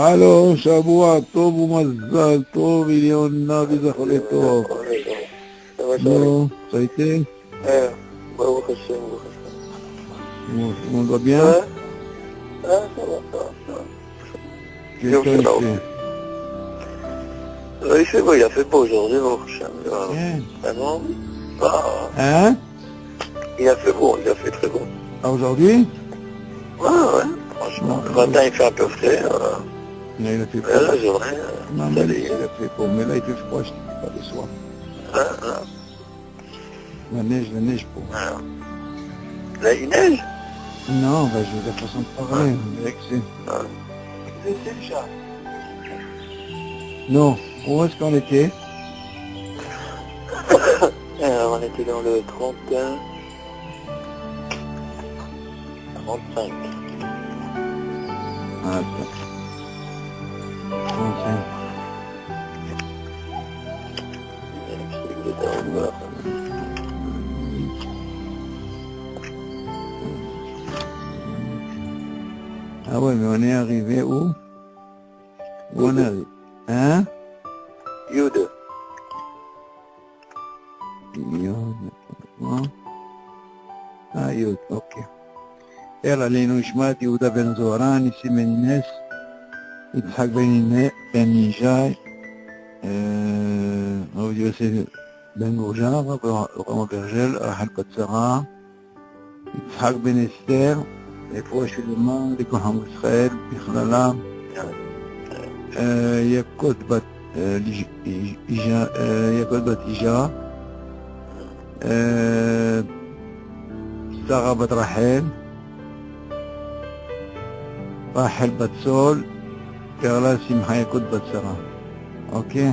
הלו, שבוע טוב ומזל טוב, עליונה וזכולי טוב. נו, ça a été? Baruch Hashem, Baruch Hashem. Tout le monde va bien? Ça va, ça va. Qu'est-ce que tu fais? Il fait beau, il a fait beau aujourd'hui, Baruch Hashem. Bien. Vraiment. Hein? Il a fait beau, il a fait très beau. Ah, aujourd'hui? Ouais, franchement. Le matin, il fait un peu frais. Là, il a fait Là, froid. j'aurais... Non, mais il a fait froid. Mais là, il fait froid, je ne dis pas de soir. La neige, pour. Là, il neige? Non, bah, je veux la façon de parler. On dirait que c'est... C'est le chat. Non, où est-ce qu'on était? Alors, on était dans le 31... 35. Ah, attends. 35. Ah ouais, mais on est arrivé où? Où on est arrivé? Hein? Yud. Yod. Ah, Yod, ok. יאללה, עלינו נשמת יהודה בן זוהרה, ניסים בן נס, יצחק בן ישי, רבי יוסף בן גורז'ה, רבי ברג'ל, רחל בת שרה, יצחק בן אסתר, רפואה שלמה לכל עם ישראל בכללם, יקות בת אישה, שרה בת רחל, רחל בת סול, קרלה שמחה יקות בת שרה. אוקיי?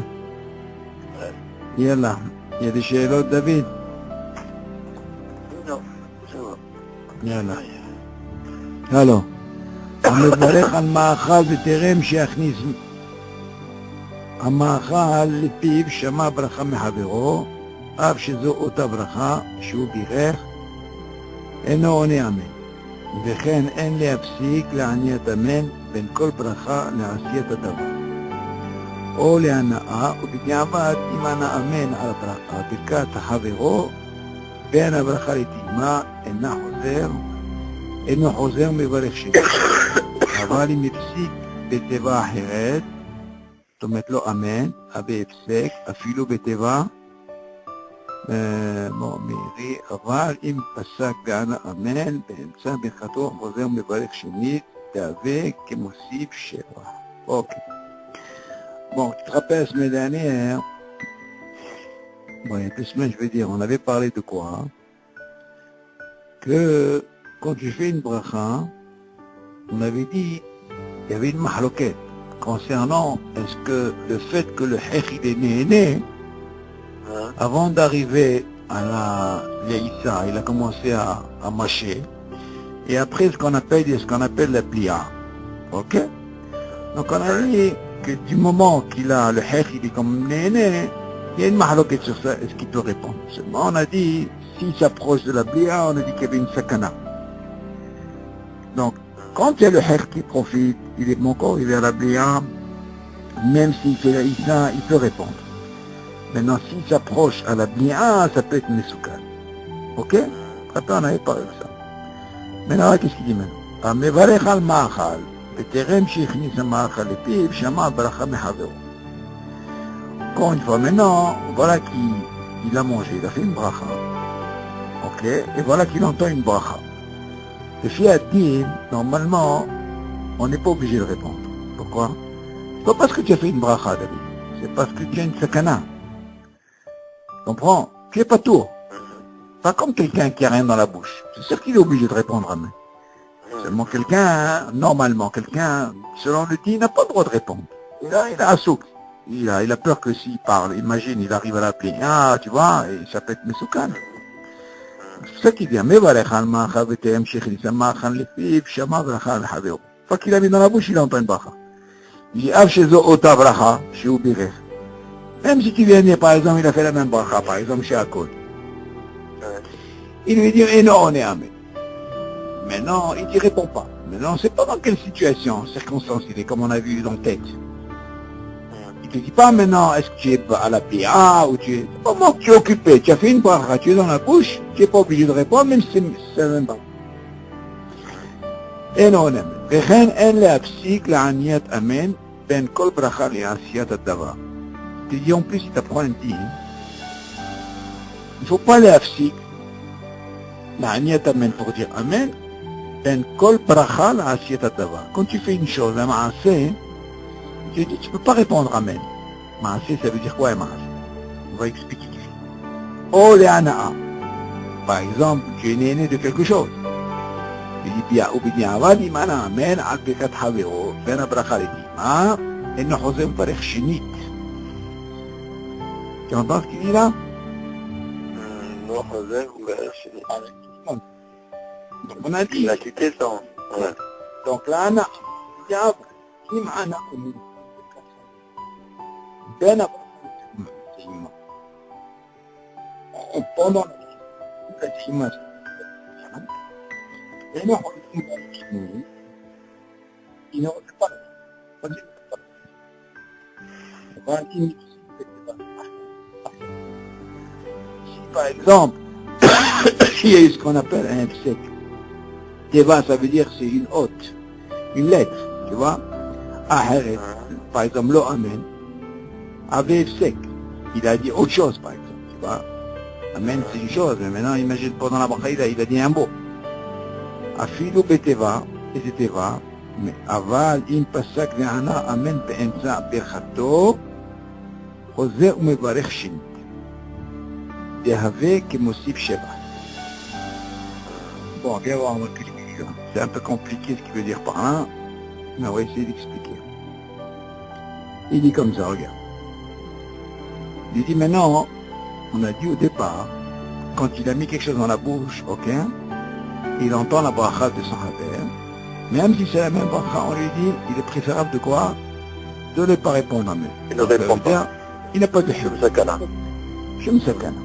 יאללה, יש לי שאלות דוד? יאללה. הלו. המברך על מאכל בטרם שיכניס המאכל לפיו שמע ברכה מחברו, אף שזו אותה ברכה שהוא בירך, אינו עונה אמן. וכן אין להפסיק לעניית אמן בין כל ברכה לעשיית הדבר. או להנאה, ובדיעבד אם ענה אמן על ברכת חברו, בין הברכה לטעימה אינו חוזר מברך שני. אבל אם הפסיק בתיבה אחרת, זאת אומרת לא אמן, בהפסק, אפילו בתיבה, מאירי, אבל אם פסק וענה אמן, באמצע ברכתו חוזר מברך שנית, תהווה כמוסיף שבח. אוקיי. Bon, tu te rappelles la semaine dernière, bon, il y a 2 semaines, je veux dire, on avait parlé de quoi? Que quand tu fais une bracha, on avait dit, il y avait une mahloket concernant est-ce que le fait que le hech il est né, avant d'arriver à la Yaïssa, il a commencé à mâcher, et après ce qu'on appelle la plia. Ok? Donc on a dit que du moment qu'il a le hech, il est comme né, il y a une mahloket sur ça, est-ce qu'il peut répondre? Seulement on a dit, s'il s'approche de la plia, on a dit qu'il y avait une sakana. Donc, quand il y a le hech qui profite, il est mon corps, il est à la plia, même s'il fait la Yaïssa, il peut répondre. Maintenant, s'il s'approche à la blia, ça peut être mesoukan. Ok? Après, on avait parlé de ça. Maintenant, qu'est-ce qu'il dit maintenant? המברך על מאכל, בטרם שהכניס המאכל לפיו, שמע ברכה מחברו. Encore une fois, maintenant, voilà qu'il a mangé, il a fait une bracha. Ok? Et voilà qu'il entend une bracha. Le fiat-din, normalement, on n'est pas obligé de répondre. Pourquoi? C'est pas parce que tu as fait une bracha, David. C'est parce que tu as une sakana. Comprends? Tu es pas tout. Pas comme quelqu'un qui a rien dans la bouche. C'est sûr qu'il est obligé de répondre à main. Seulement quelqu'un, normalement, quelqu'un, selon le dit, n'a pas le droit de répondre. Il a un souk. Il a peur que s'il parle, imagine, il arrive à l'appeler. Ah, tu vois, et ça peut être mesoukan. C'est ça qu'il dit. Mais voilà, fois qu'il a mis dans la bouche, il entend une bracha. Il dit, même si tu viens dire, par exemple, il a fait la même bracha, par exemple, chez Akol. Il lui dit, et non, on est amen. Mais non, il ne répond pas. Maintenant, on ne sait pas dans quelle situation, circonstance il est, comme on a vu dans le texte. Il ne te dit pas maintenant, est-ce que tu es à la PA ou tu es... Comment tu es occupé? Tu as fait une bracha, tu es dans la bouche, tu n'es pas obligé de répondre, même si c'est même pas. אינו נאמן, וכן אין להפסיק לעניית אמן בין כל ברכה לעשיית הדבר. Tu dis en plus, si tu apprends un dit, il ne faut pas להפסיק לעניית אמן pour dire amen, בין כל ברכה לעשיית הדבר. Quand tu fais une chose, un מעשה, tu dis, tu ne peux pas répondre amen. מעשה, ça veut dire quoi un מעשה? On va expliquer ici. או להנאה. Par exemple, tu es né de quelque chose. ובדיעבד אם אנא אמן על ברכת חברו בין הברכה לדימה אינו חוזר מברך שנית. Tu entends ce qu'il dit là? Non, חוזר מברך שנית. Donc on a dit. Il a quitté son. Ouais. Donc là, בדיעבד אם אנא אמן בין הברכה לדימה. Pendant la דימה et non, il ne refait pas si par exemple, il y a ce qu'on appelle un sec, Teva, ça veut dire c'est une hôte, une lettre, tu vois. Par exemple, lo amen, avait sec, il a dit autre chose par exemple, tu vois. Amen c'est une chose, mais maintenant imagine pendant la bracha il a dit un mot. אפילו בטבע, איזה טבע, אבל אם פסק וענה אמן באמצע ברכתו, חוזר ומברך שנית. דהווה כמוסיף שבח. Bon, viens voir, on va expliquer. C'est un peu compliqué ce qu'il veut dire par là, mais on va essayer d'expliquer. Il dit comme ça, regarde. Il dit maintenant, on a dit au départ, quand il a mis quelque chose dans la bouche, ok, il entend la bracha de son haver, même si c'est la même bracha, on lui dit, il est préférable de quoi? De ne pas répondre à même. Il ne répond pas. Il n'a pas de chum. Sakana. Chum sakana.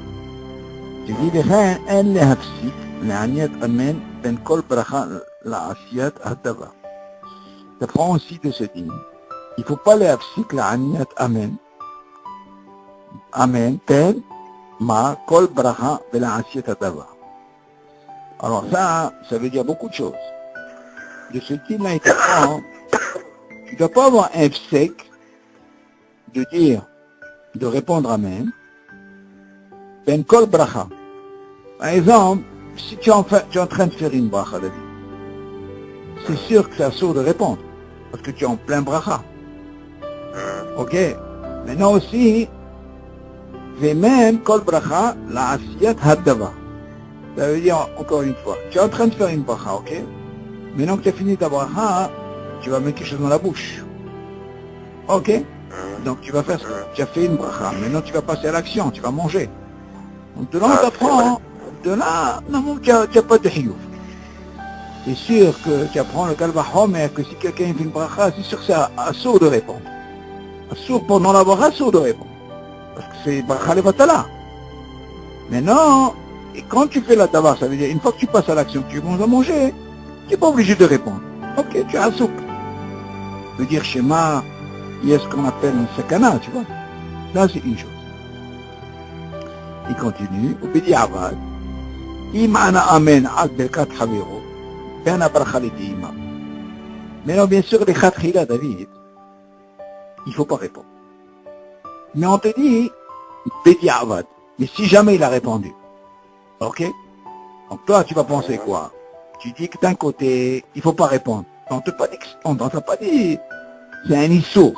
Tu dis, לכן אין להפסיק לעניית אמן בין כל ברכה לעשיית הדבר. Tu apprends aussi de ce dit, il ne faut pas להפסיק לעניית אמן, אמן, בין מה כל ברכה ולעשיית הדבר. Alors ça veut dire beaucoup de choses. De ce type-là, il t'apprend, tu ne dois pas avoir un sec de dire, de répondre amen, ben kol bracha. Par exemple, si tu es en train de faire une bracha, David, c'est sûr que c'est assourd de répondre, parce que tu es en plein bracha. Ok? Maintenant aussi, et même kol bracha, la asiyat haddava. Ça veut dire, encore une fois, tu es en train de faire une bracha, ok? Maintenant que tu as fini ta bracha, tu vas mettre quelque chose dans la bouche. Ok? Donc tu vas faire ça. Tu as fait une bracha, maintenant tu vas passer à l'action, tu vas manger. Donc de là, on t'apprend, de là, non, tu n'as pas de hiouf. C'est sûr que tu apprends le kalvahomer, que si quelqu'un fait une bracha, c'est sûr que c'est assourd de répondre. Assourd pendant la bracha, assourd de répondre. Parce que c'est bracha levatala. Maintenant, et quand tu fais la tabar, ça veut dire, une fois que tu passes à l'action, que tu commences à manger, tu n'es pas obligé de répondre. Ok, tu as un soupe. Ça veut dire, schéma, il y a ce qu'on appelle un sakana, tu vois. Là, c'est une chose. Il continue, au bediavad, imana amen ad berkat havero, ben abracha l'idima. Maintenant, bien sûr, les khatrila, David, il ne faut pas répondre. Mais on te dit, bediavad, mais si jamais il a répondu, ok? Donc toi, tu vas penser quoi? Tu dis que d'un côté, il ne faut pas répondre. On ne t'a pas dit, c'est un issour.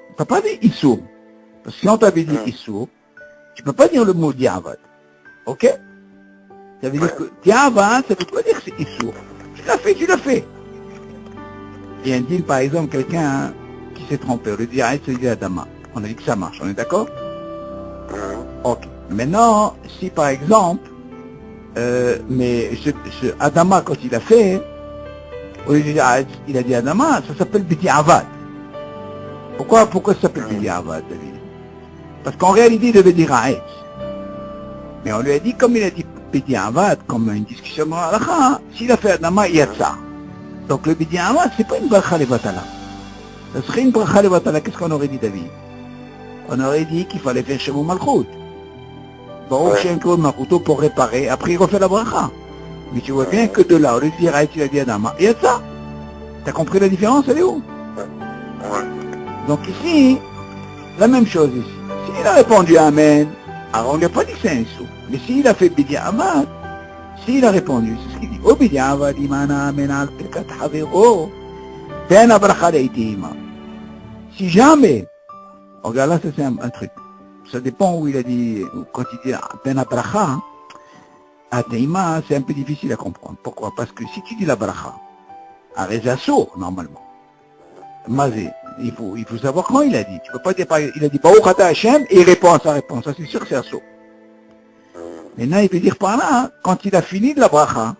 On ne t'a pas dit issour. Parce que si on t'avait dit issour, tu ne peux pas dire le mot diavad. Ok? Ça veut dire que diavad, ça ne veut pas dire que c'est issour. Tu l'as fait. Et un dit, par exemple, quelqu'un qui s'est trompé, le diavad, c'est le diadama. On a dit que ça marche, on est d'accord? Ok. Maintenant, si par exemple, mais ce Adama, quand il a fait, au lieu de dire, il a dit Adama, ça s'appelle Bidi Avad. Pourquoi ça s'appelle Bidi Avad, David? Parce qu'en réalité, il devait dire Aït. Mais on lui a dit, comme il a dit Bidi Avad, comme une discussion dans la halakha, s'il a fait Adama, il y a ça. Donc le Bidi Amad, c'est pas une bracha levatala. Ce serait une bracha levatala, qu'est-ce qu'on aurait dit, David? On aurait dit qu'il fallait faire Shemu Malchut. Bon, Shem Kod Malchuto pour réparer, après il refait la bracha. Mais tu vois bien que de là, au lieu de dire Haïti la Diadama, il y a ça. T'as compris la différence, elle est où? Donc ici, la même chose ici. S'il a répondu Amen, alors on lui a pas dit que c'est un sou. Mais s'il a fait Bidi Amad, s'il a répondu, c'est ce qu'il dit. Oh Bidi Amad, imana Amen al pirkat havero, ben abracha leitihima. Si jamais, regarde là, ça c'est un truc. Ça dépend où il a dit, quand il dit ben abracha, à Teima, c'est un peu difficile à comprendre. Pourquoi? Parce que si tu dis la bracha, à Rezasso, normalement, Mazé, il faut savoir quand il a dit. Tu peux pas dire, il a dit Baruch Ata Hashem et il répond à sa réponse. Ça c'est sûr que c'est Asso. Maintenant, il peut dire par là, quand il a fini de la bracha,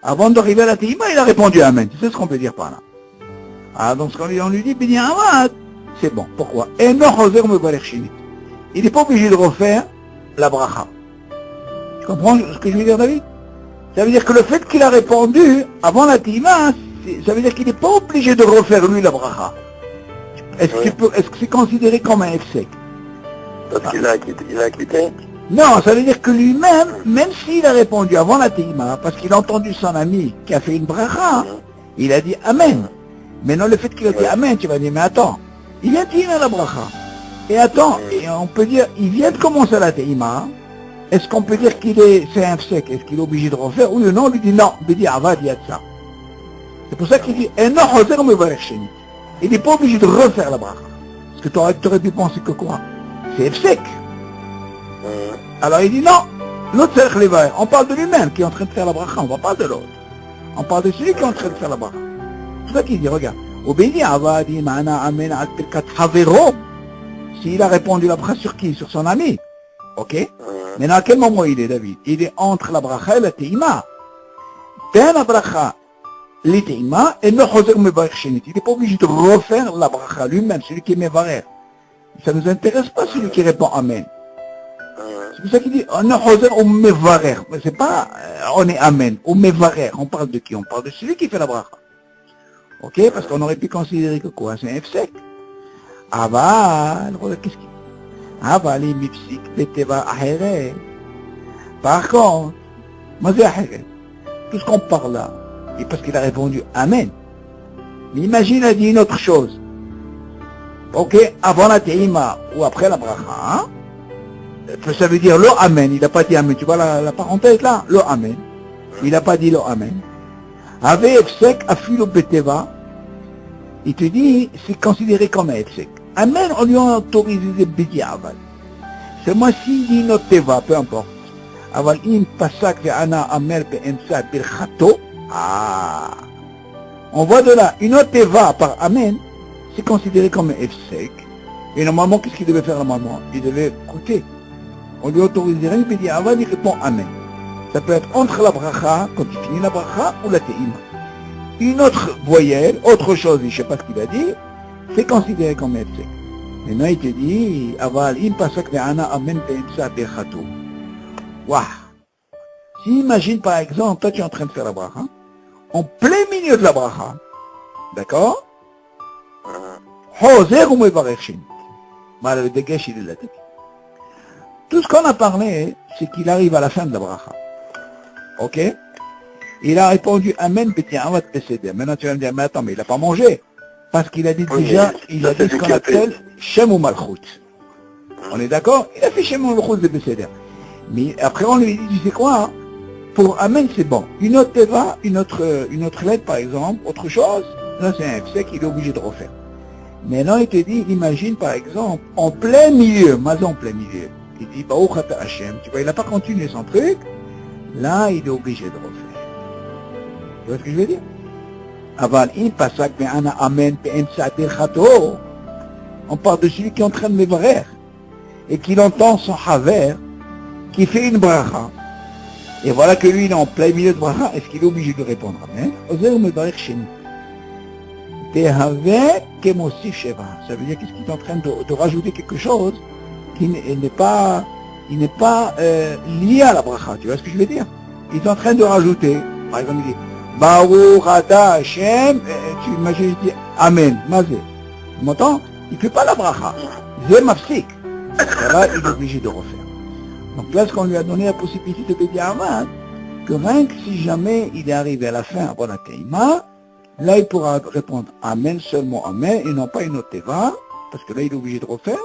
avant d'arriver à la Teima, il a répondu Amen. C'est ce qu'on peut dire par là. Ah, donc on lui dit Bidi Amad, c'est bon. Pourquoi? Il n'est pas obligé de refaire la bracha. Tu comprends ce que je veux dire, David? Ça veut dire que le fait qu'il a répondu avant la Teima, ça veut dire qu'il n'est pas obligé de refaire lui la bracha. Est-ce que c'est considéré comme un F-sec? Parce qu'il a quitté. Non, ça veut dire que lui-même, même s'il a répondu avant la Teima, parce qu'il a entendu son ami qui a fait une bracha, il a dit Amen. Maintenant, le fait qu'il a dit Amen, tu vas dire, mais attends, il vient de dire la bracha. Et attends, et on peut dire, il vient de commencer la Teima. Est-ce qu'on peut dire c'est un F-sec? Est-ce qu'il est obligé de refaire? Oui ou non? On lui dit non. Il dit Avad, il y a de ça. C'est pour ça qu'il dit, il n'est pas obligé de refaire la bracha. Parce que tu aurais pu penser que quoi? C'est F-sec. Alors il dit non, l'autre c'est l'Chlevaer. On parle de lui-même qui est en train de faire la bracha, on va pas de l'autre. On parle de celui qui est en train de faire la bracha. C'est ça qu'il dit, regarde. S'il a répondu la bracha sur qui? Sur son ami. Ok? Maintenant à quel moment il est, David? Il est entre la bracha et la teima. Ben la bracha, les teima, et le choser mevarech shenit. Il n'est pas obligé de refaire la bracha lui-même, celui qui est mevarech. Ça ne nous intéresse pas celui qui répond Amen. C'est pour ça qu'il dit, on est choser ou mevarech. Mais c'est pas, on est Amen, ou mevarech. On parle de qui? On parle de celui qui fait la bracha. Ok? Parce qu'on aurait pu considérer que quoi? C'est un F-sec. Aval, regarde qu'est-ce qu'il dit? Aval, il mipsik, beteva aheret. Par contre, mazé aheret. Tout ce qu'on parle là, et parce qu'il a répondu Amen. Mais imagine, il a dit une autre chose. Ok, avant la teima ou après la bracha, ça veut dire le Amen. Il n'a pas dit Amen. Tu vois la parenthèse là? Le Amen. Il n'a pas dit le Amen. Avec F-sec, afilo beteva, il te dit, c'est considéré comme un F-sec. Amen, on lui a autorisé des Bidi Aval. C'est moi s'il dit notre teva, peu importe. Aval in pasak ve'ana amer be'emsa birchato. Ah. On voit de là, une autre teva par Amen, c'est considéré comme un F-sec. Et normalement, qu'est-ce qu'il devait faire normalement? Il devait écouter. On lui autoriserait une Bidi Aval, il répond Amen. Ça peut être entre la bracha, quand il finit la bracha, ou la teima. Une autre voyelle, autre chose, je ne sais pas ce qu'il a dit, c'est considéré comme F-sec. Maintenant il te dit, aval im pasak ve'ana amen be'emsa birchato. Waouh! Si imagine par exemple, toi tu es en train de faire la bracha, en plein milieu de la bracha, d'accord? Hoser ou mevarech shenit. Mal le dégage il est là. Tout ce qu'on a parlé, c'est qu'il arrive à la fin de la bracha. Ok? Il a répondu Amen, Betiamat Peseder. Maintenant tu vas me dire, mais attends, mais il n'a pas mangé. Parce qu'il a dit déjà, il a dit ce qu'on appelle Shem ou Malchut. On est d'accord? Il a fait Shem ou Malchut de Peseder. Mais après on lui dit, tu sais quoi? Hein? Pour Amen c'est bon. Une autre teva, une autre lettre par exemple, autre chose, là c'est un F-sec, il est obligé de refaire. Maintenant il te dit, imagine par exemple, en plein milieu, en plein milieu. Il dit, Baruch Ata Hashem. Tu vois, il n'a pas continué son truc. Là, il est obligé de refaire. Tu vois ce que je veux dire? Aval, in pasak ve'ana amen be'emsa birchato. On parle de celui qui est en train de mevarer et qui entend son haver, qui fait une bracha. Et voilà que lui, il est en plein milieu de bracha. Est-ce qu'il est obligé de répondre Amen? Ozer mevarer chez nous. Tehave kemosif sheva. Ça veut dire qu'est-ce qu'il est en train de rajouter quelque chose qui n'est pas lié à la bracha. Tu vois ce que je veux dire? Il est en train de rajouter, par exemple, il dit, Baruch Ata Hashem, tu imagines, il dit Amen. Mazé. Tu m'entends? Il ne fait pas la bracha. C'est mafsik. Là, il est obligé de refaire. Donc là, ce qu'on lui a donné la possibilité de dire Amen, que rien que si jamais il est arrivé à la fin avant la Teima, là, il pourra répondre Amen, seulement Amen, et non pas une autre Teva, parce que là, il est obligé de refaire.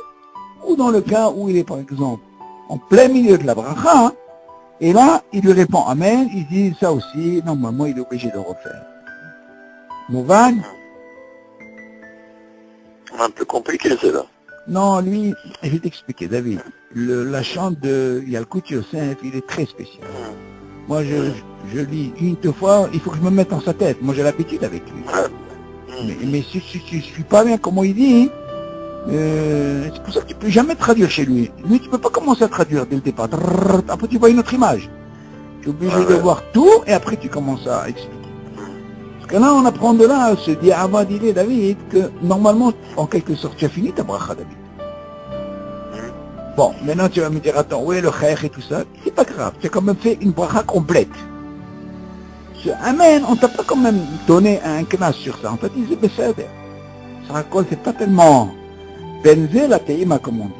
Ou dans le cas où il est, par exemple, en plein milieu de la bracha, et là, il lui répond Amen, il dit ça aussi, normalement, il est obligé de refaire. Mouvan? Un peu compliqué, c'est là. Non, lui, je vais t'expliquer, David. La chante de Yalkut Yosef, il est très spécial. Moi, je lis une, deux fois, il faut que je me mette dans sa tête. Moi, j'ai l'habitude avec lui. Mais si tu ne suis pas bien comment il dit, c'est pour ça que tu ne peux jamais traduire chez lui. Lui, tu ne peux pas commencer à traduire dès le départ. Après, tu vois une autre image. Tu es obligé de voir tout, et après, tu commences à expliquer. Parce que là, on apprend de là, se dit avant d'îler, David, que normalement, en quelque sorte, tu as fini ta bracha, David. Bon, maintenant tu vas me dire, attends, oui, le khair et tout ça, c'est pas grave, tu as quand même fait une bracha complète. Ce Amen, on t'a pas quand même donné un knas sur ça, on t'a dit, c'est besséder. Ça raconte, c'est pas tellement benzer la teima, comme on dit.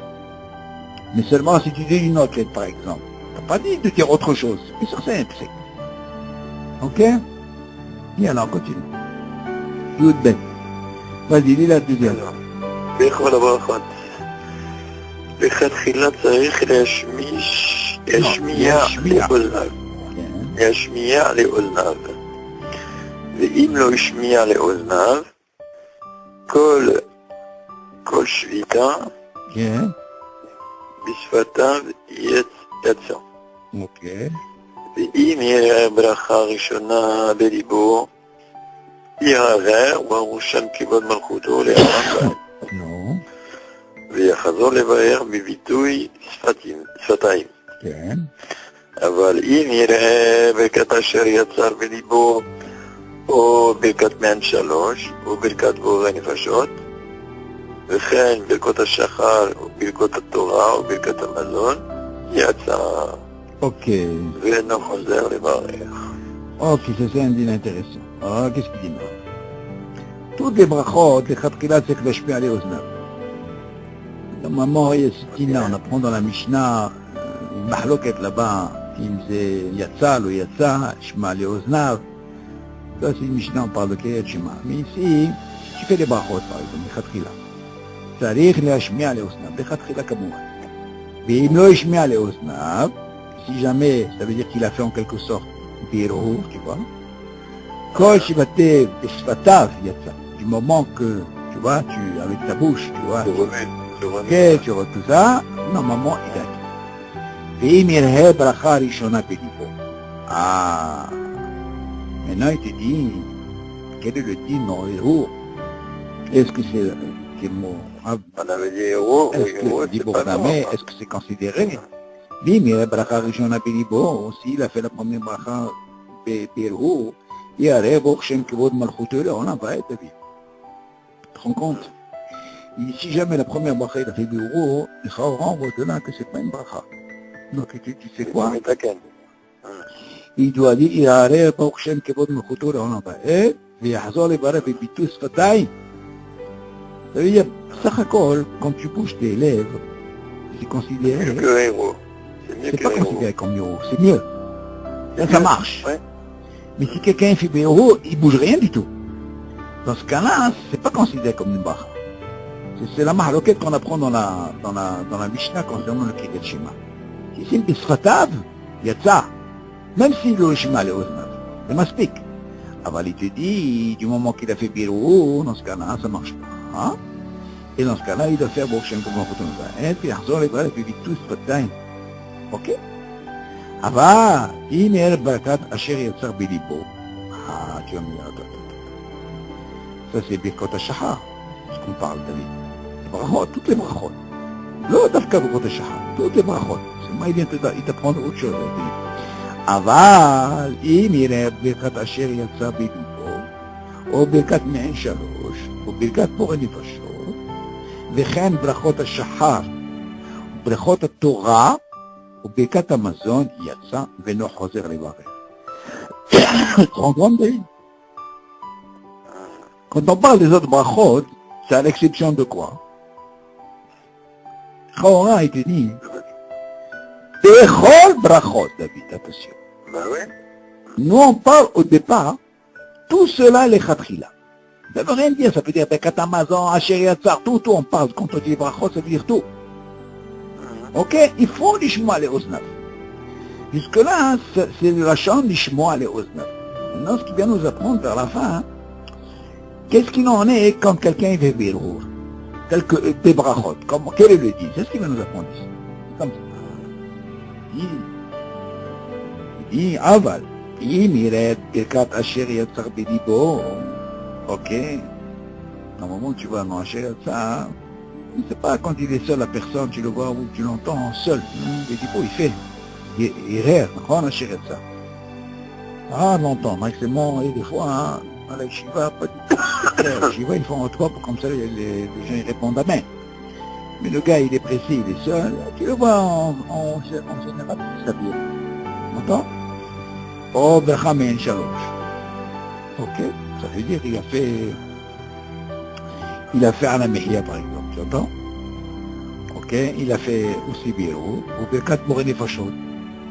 Mais seulement si tu dis une autre lettre, par exemple. T'as pas dit de dire autre chose, c'est sur simple, c'est. Ok? Et alors, continue. Yud Ben. Vas-y, lis la deuxième. בכל הברכות. לכתחילה צריך להשמיע לאוזניו. להשמיע לאוזניו. ואם לא השמיע לאוזניו, כל שביתה בשפתיו יצא. אוקיי. ואם יראה ברכה ראשונה בליבו, יערער ברוך שם כבוד מלכותו לעולם. נו. ויחזור לבאר בביטוי שפתיים. כן. אבל אם יראה ברכת אשר יצר בליבו, או ברכת מעין שלוש, או ברכת בורא נפשות, וכן ברכות השחר, או ברכות התורה, או ברכת המזון, יצא. אוקיי. ואינו חוזר לברך. Ok, c'est un dîner intéressant. Alors, qu'est-ce qu'il dit maintenant? Toutes les brachot, les khatkilat, c'est que je peux aller aux neuf. Normalement, il y a ce dîner, on apprend dans la Mishnah, une mahloket là-bas, qui me disait Yatzal ou Yatza, Shema aller aux neuf. Ça, c'est une Mishnah, on parle de Kriyat Shema. Mais ici, si tu fais les brachot, par exemple, les khatkilat, צריך להשמיע לאוזניו, לכתחילה כמובן. ואם לא ישמיע לאוזניו, si jamais, ça veut dire qu'il a fait en quelque sorte Birou, tu vois. Kol Shivatev Shvatav Yatsa. Du moment que, tu vois, avec ta bouche, tu vois, tu vois tout ça, normalement, il a dit. Ve'im yirhe bracha rishona belibo. Ah. Maintenant, il te dit, quel est le dit non Birou? Est-ce que c'est quel mot? On avait dit héros, est-ce que c'est considéré? Oui, mais bracha rishona belibo, aussi, il a fait la première bracha Birou, et à Reboch Shem Kivod Malchoutou, on en va être, David. Tu te rends compte? Si jamais la première bracha il a fait Birou, il renvoie de là que c'est pas une bracha. Donc tu sais quoi? Il doit dire, il a Reboch Shem Kivod Malchoutou, on en va être, et Hazor les barres et Bitus Fatay. Ça veut dire, Sachakol, quand tu bouges tes lèvres, c'est considéré. C'est que héros. C'est pas considéré comme héros, c'est mieux. Ça marche. Ouais. Mais si quelqu'un fait héros, il bouge rien du tout. Dans ce cas-là, c'est pas considéré comme une bracha. C'est la mahloket qu'on apprend dans la Mishnah concernant le Kriyat Shema. Si c'est une bisfatav, yatsa. Même s'il le Shema le oznav, c'est maspik. Alors il te dit, du moment qu'il a fait héros, dans ce cas-là, ça marche pas. Hein? Et dans ce cas-là, il doit faire Bokhem comme on va. Et puis, Arzor les bras, et puis tous fatay. Ok? אבל אם יהיה ברכת אשר יצר בליבו, tu vas me dire, attends. Ça c'est ברכות השחר, ce qu'on parle, David. Les brachot, toutes les brachot. לא דווקא ברכות השחר, toutes les brachot. C'est moi, il t'apprend autre chose, David. אבל אם יראה ברכת אשר יצר בליבו, או ברכת מעין שלוש, או ברכת בורא נפשות, וכן ברכות השחר, ברכות התורה, וברכת המזון יצא ולא חוזר לברך. Tu te rends compte, David? Quand on parle des autres brachot, c'est à l'exception de quoi? Chaora, il te dit, Bechol brachot, David, attention. Ben oui. Nous, on parle au départ, tout cela, les khatrila. Ça veut rien dire, ça veut dire Bekat Amazon, Asher Yatzar, tout, on parle. Quand on dit brachot, ça veut dire tout. Ok? Il faut l'ishmoa les oznav. Jusque-là, c'est la chambre l'ishmoa les oznav. Maintenant, ce qui vient nous apprendre vers la fin, qu'est-ce qu'il en est quand quelqu'un fait birour? Tel que des brachot. Quel est le dit? C'est ce qu'il va nous apprendre ici. C'est comme ça. Il dit, aval. אם ירד ברכת אשר יצר בליבו, ok, à un moment où tu vois non, Asher Yatzar, c'est pas quand il est seul la personne, tu le vois ou tu l'entends seul, בליבו, il fait, il rêve, נכון, Asher Yatzar. Ah, l'entendre, c'est bon, et des fois, à la yeshiva, pas du tout. À la yeshiva, ils font trois pour comme ça, les gens ils répondent amen. Mais le gars, il est pressé, il est seul, tu le vois en général, il s'habille. M'entends? Oh, Bechamen Shalosh. Ok, ça veut dire qu'il a fait Ala Mehia par exemple, tu entends? Ok, il a fait aussi Biro, ou Birkat Moré Nefashot,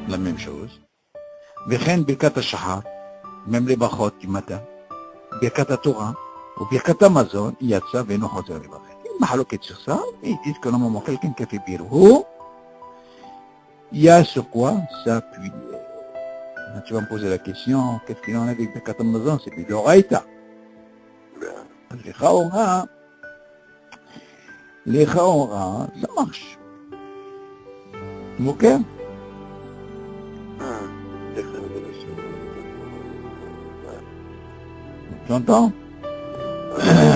la même chose. Vechen Birkat Hashahar, même les Bachot du matin. Birkat Torah, ou Birkat Amazon, Yatsa, Veno Choser Lebachet. Il m'a haloqué sur ça, et ils disent que normalement quelqu'un qui a fait Biro, il y a sur quoi s'appuyer. Tu vas me poser la question, qu'est-ce qu'il en a avec Birkat Amazon? C'est Bidoraïta. Les Chaora, ça marche. Ok? Tu entends?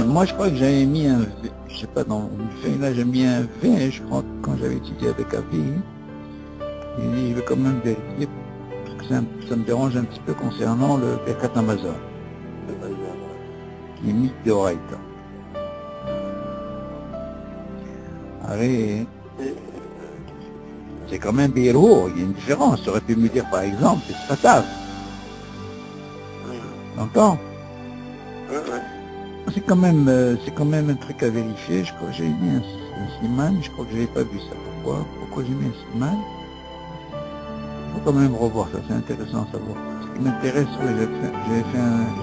Moi, je crois que j'avais mis un, je sais pas, dans une feuille là, j'ai mis un V, je crois, quand j'avais étudié avec Avi. Il dit, je vais quand même vérifier. Ça me dérange un petit peu concernant le Birkat Amazon, qui est mis de Oraïta. Allez, c'est quand même Biro, il y a une différence. Tu aurais pu me dire par exemple, c'est Sfatav. T'entends? C'est quand même un truc à vérifier. Je crois que j'ai mis un siman, je crois que je n'avais pas vu ça. Pourquoi j'ai mis un siman? Il faut quand même revoir ça, c'est intéressant à savoir. Ce qui m'intéresse, oui,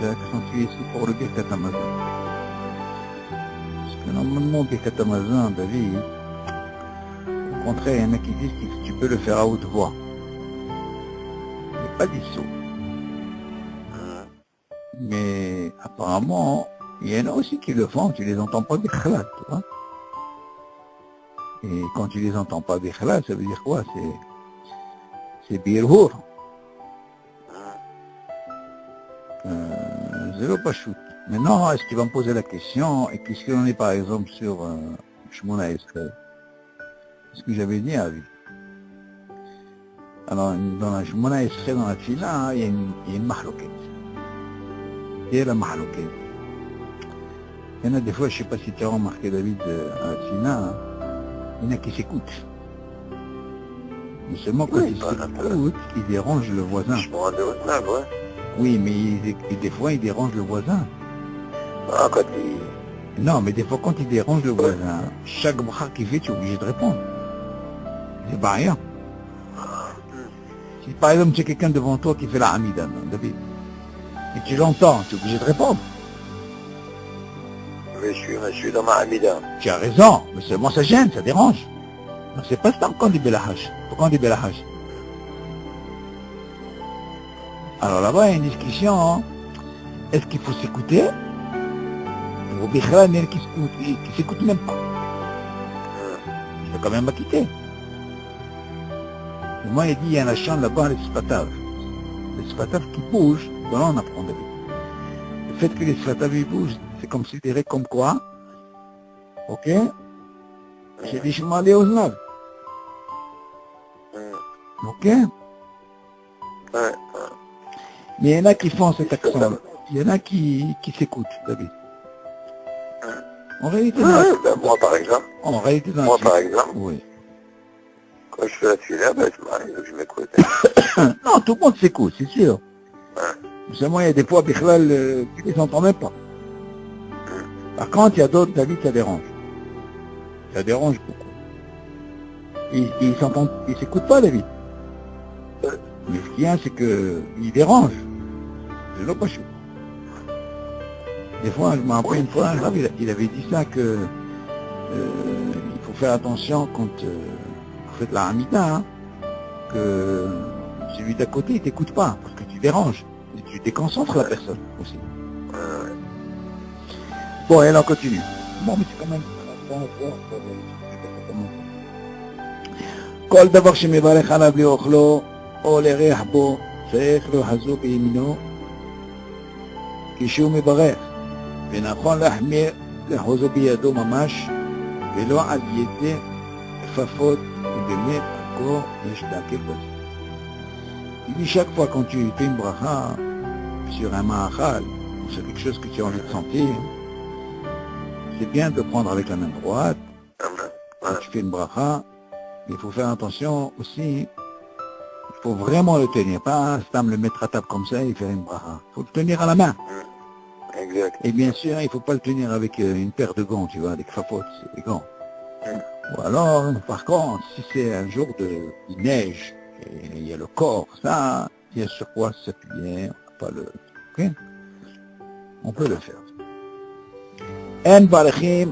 j'ai accentué ici pour le Birkat Amazon. Parce que normalement, Birkat Amazon, David, au contraire, il y en a qui disent que tu peux le faire à haute voix. Il n'est pas dissous. Mais apparemment, il y en a aussi qui le font, tu les entends pas bichlal, tu vois. Et quand tu les entends pas bichlal, ça veut dire quoi? C'est birhour. Zéro pas shoot. Maintenant, est-ce qu'il va me poser la question, et qu'est-ce qu'il en est par exemple sur Shmona Esrei? Ce que j'avais dit à lui. Alors, dans la Shmona Esrei, dans la Tfila, il y a une mahloquette. Et la mahloquette. Il y en a des fois, je ne sais pas si tu as remarqué David à la Tfila, il y en a qui s'écoutent. Mais seulement quand ils s'écoutent, ils dérangent le voisin. Oui, mais des fois, ils dérangent le voisin. Ah, quand il... Non, mais des fois, quand ils dérangent le voisin, chaque bracha qu'il fait, tu es obligé de répondre. C'est pas rien. Si par exemple, tu as quelqu'un devant toi qui fait la Hamida, David, et tu l'entends, tu es obligé de répondre. Mais je suis dans ma Hamida. Tu as raison, mais seulement ça gêne, ça dérange. Donc c'est pas ça qu'on dit Belahash. Pourquoi on dit Belahash? Alors là-bas, il y a une discussion. Hein. Est-ce qu'il faut s'écouter? Ou Bichra, il y en a qui s'écoutent même pas. Je vais quand même m'acquitter. Moi, il dit, il y a un chant là-bas, les Sfatav. Les Sfatav qui bougent, voilà, on apprend David. Le fait que les Sfatav ils bougent, c'est considéré comme quoi? Ok? C'est des chemins des oznav. Ok? Mais il y en a qui font cet accent. Il y en a qui s'écoutent, David. En réalité, moi par exemple. En réalité, moi par exemple. Oui. Quand je fais la tuile, ben, je m'écoute. Non, tout le monde s'écoute, c'est sûr. Seulement, il y a des fois, Bichlal, tu les entends même pas. Par contre, il y a d'autres, David, ça dérange. Ça dérange beaucoup. Ils s'écoutent pas, David. Mais ce qu'il y a, c'est qu'ils dérangent. C'est le pas chaud. Des fois, je me rappelle une fois, il avait dit ça que il faut faire attention quand vous faites la Hamida, hein, que celui d'à côté, il t'écoute pas, parce que tu déranges. Et tu déconcentres la personne aussi. Bon, et là, on continue. Bon, mais c'est quand même... כל דבר שמברך עליו לאוכלו או לריח בו צריך להחזו בימינו כשהוא מברך, ונכון להחמיר לחוזו בידו ממש ולא על ידי כפפות, ובאמת הכל יש להקל בזה. Il dit chaque fois quand tu fais une bracha sur un ma'achal ou sur quelque chose que tu as envie de sentir, c'est bien de prendre avec la main droite. Quand tu fais une bracha, il faut faire attention aussi, il faut vraiment le tenir, pas Stam le mettre à table comme ça et faire une bracha. Il faut le tenir à la main. Exact. Et bien sûr, il ne faut pas le tenir avec une paire de gants, tu vois, des kfafots, des gants. Ou alors, par contre, si c'est un jour de neige, et il y a le corps, ça, il y a sur quoi s'appuyer, on peut pas le... Okay? On peut le faire. En barachim,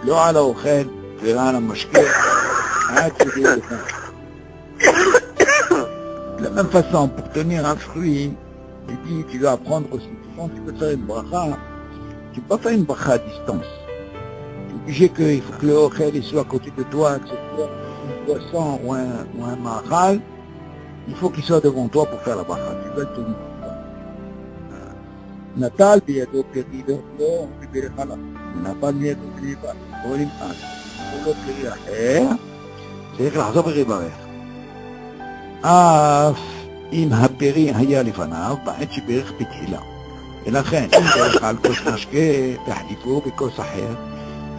lo ala ochel, ולא על המשקה, עד שתהיה לך. De la même façon, pour tenir un fruit, il dit, tu dois apprendre aussi. Quand tu peux faire une bracha, tu peux pas faire une bracha à distance. Tu es obligé qu'il faut que le ochel soit à côté de toi, que ce soit une poisson ou un mahal, il faut qu'il soit devant toi pour faire la bracha. Tu dois le tenir. נטל בידו פרי לא דיבר עליו, נפל מידו קריבה, או נמאס. הוא לא פרי אחר, צריך לחזור ולברך. אף אם הפרי היה לפניו, בעת שברך בתחילה. ולכן, אם ברך על כוס משקה, תחליפו בכוס אחר,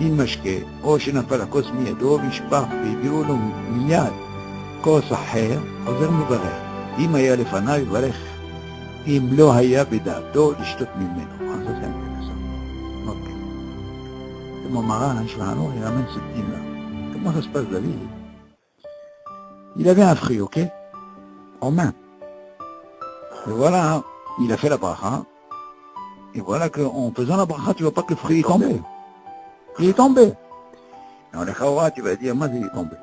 עם משקה, או שנפל הכוס מידו וישפך והביאו לו מיד כוס אחר, חוזר מברך. אם היה לפניו, יברך. אם לא היה בדעתו לשתות ממנו. אז זה intéressant. Ok. Et mon marin, Shvano, il ramène ce dîme-là. Comment ça se passe, David? Il avait un fruit, ok? En main. Et voilà, il a fait la bracha. Et voilà qu'en faisant la bracha, tu vois pas que le fruit est tombé. Il est tombé. Dans les Khawa, tu vas dire, moi, il est tombé.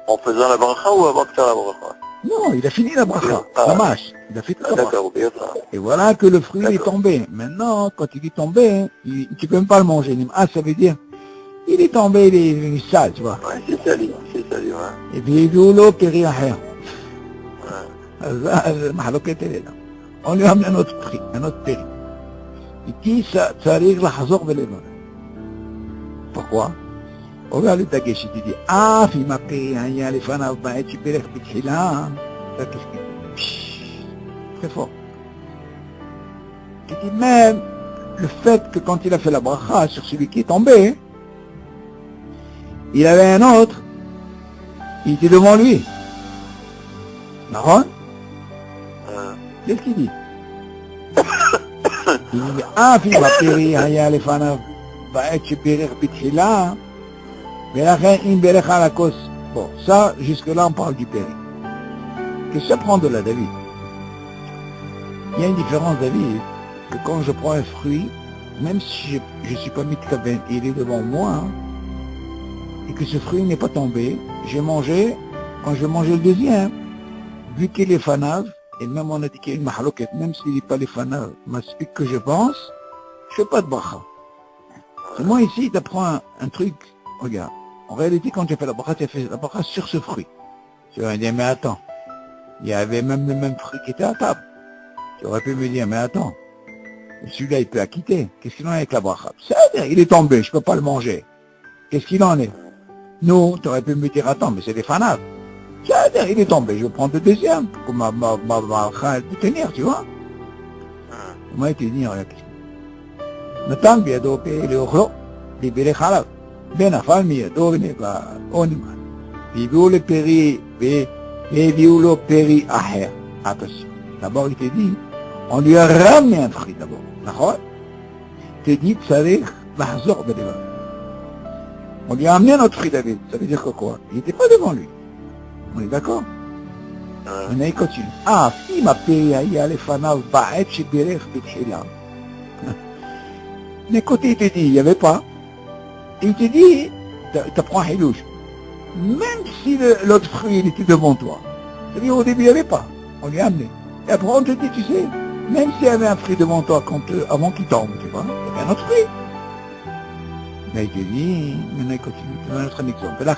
En faisant la bracha ou avant de faire la bracha? Non, il a fini la bracha. Ça marche. Il a fait tout ça. D'accord, bien ça. Et voilà que le fruit est tombé. Maintenant, quand il est tombé, tu peux même pas le manger. Ah, ça veut dire, il est tombé, il est sale, tu vois. Ouais, c'est sali, ouais. Et puis, il dit, l'eau, péri à rien. On lui amène un autre prix, un autre péri. Il dit, ça arrive la hazor de l'évan. Pourquoi? Regarde le Dagesh, il dit, ah, il m'a payé un yen, les fans, tu peux les repéter là. Ça, qu'est-ce qu'il dit? Très fort. Il dit, même le fait que quand il a fait la bracha sur celui qui est tombé, il avait un autre, il était devant lui. Naron? Qu'est-ce qu'il dit? Il dit, ah, il m'a payé un yen, les fans, tu peux les repéter là. Mais la reine, il me à la cause. Bon, ça, jusque-là, on parle du péri. Qu'est-ce que ça prend de là, David? Il y a une différence, David, que quand je prends un fruit, même si je ne suis pas mis de cabane, il est devant moi, hein, et que ce fruit n'est pas tombé, j'ai mangé, quand je vais manger le deuxième, vu qu'il est fanav, et même on a dit qu'il y a une mahaloket, même s'il n'est pas les fanav, mais celui que je pense, je ne fais pas de bracha. C'est moi ici, tu apprends un truc, regarde. En réalité, quand tu as fait la bracha, tu as fait la bracha sur ce fruit. Tu vas me dire, mais attends, il y avait même le même fruit qui était à table. Tu aurais pu me dire, mais attends, celui-là, il peut acquitter. Qu'est-ce qu'il en est avec la bracha? C'est-à-dire, il est tombé, je peux pas le manger. Qu'est-ce qu'il en est? Non, tu aurais pu me dire, attends, mais c'est des fanaves. C'est-à-dire, il est tombé, je vais prendre le deuxième, pour ma bracha de tenir, tu vois. Moi, il te dit, regarde, qu'est-ce qu'il dit? Nathan, biado, pe, le ochlo, libéré chalab. ונפל מידו ונבער, או נמעט. והביאו לו פרי אחר. Attention. D'abord, il te dit, On lui a ramené un fruit d'abord. D'accord? Tu dis, on lui a amené notre fruit David. Ça veut dire que quoi? Il n'était pas devant lui. On est d'accord? On a continue. Ah, si ma paye a les fanav ba'et chez Berech Betchila. Mais côté, il te dit, il n'y avait pas. Il te dit, tu prends Hilouche. Même si l'autre fruit il était devant toi. C'est-à-dire au début il n'y avait pas. On lui a amené. Et après on te dit, tu sais, même s'il y avait un fruit devant toi avant qu'il tombe, tu vois, il y avait un autre fruit. Mais il te dit, maintenant il continue. Je vais donner un exemple. Là,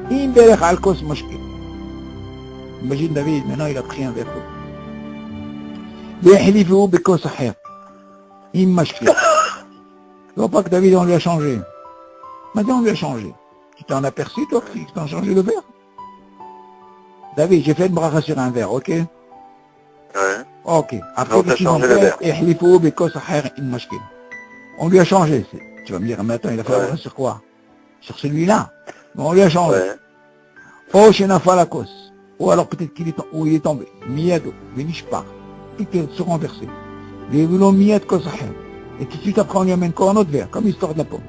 il berech al kos moshke. Imagine David, maintenant il a pris un verre d'eau. Yehlivu bekos aher. Il moshke. Tu vois pas que David on lui a changé. Maintenant on lui a changé. Tu t'en aperçu, toi, que tu t'en changé le verre? David, j'ai fait une bracha sur un verre, ok? Ouais. Ok. Après, Donc, t'as changé le verre. On lui a changé. Tu vas me dire, mais attends, il a fait la bracha sur quoi? Sur celui-là. Mais on lui a changé. Ouais. Oh, Shenafalakos. Ou alors peut-être qu'il est tombé. Miyado, Venishpar. Il est se renversé. Les voulons Miyad Kosahem. Et tout de suite après, on lui amène encore un autre verre, comme l'histoire de la pomme.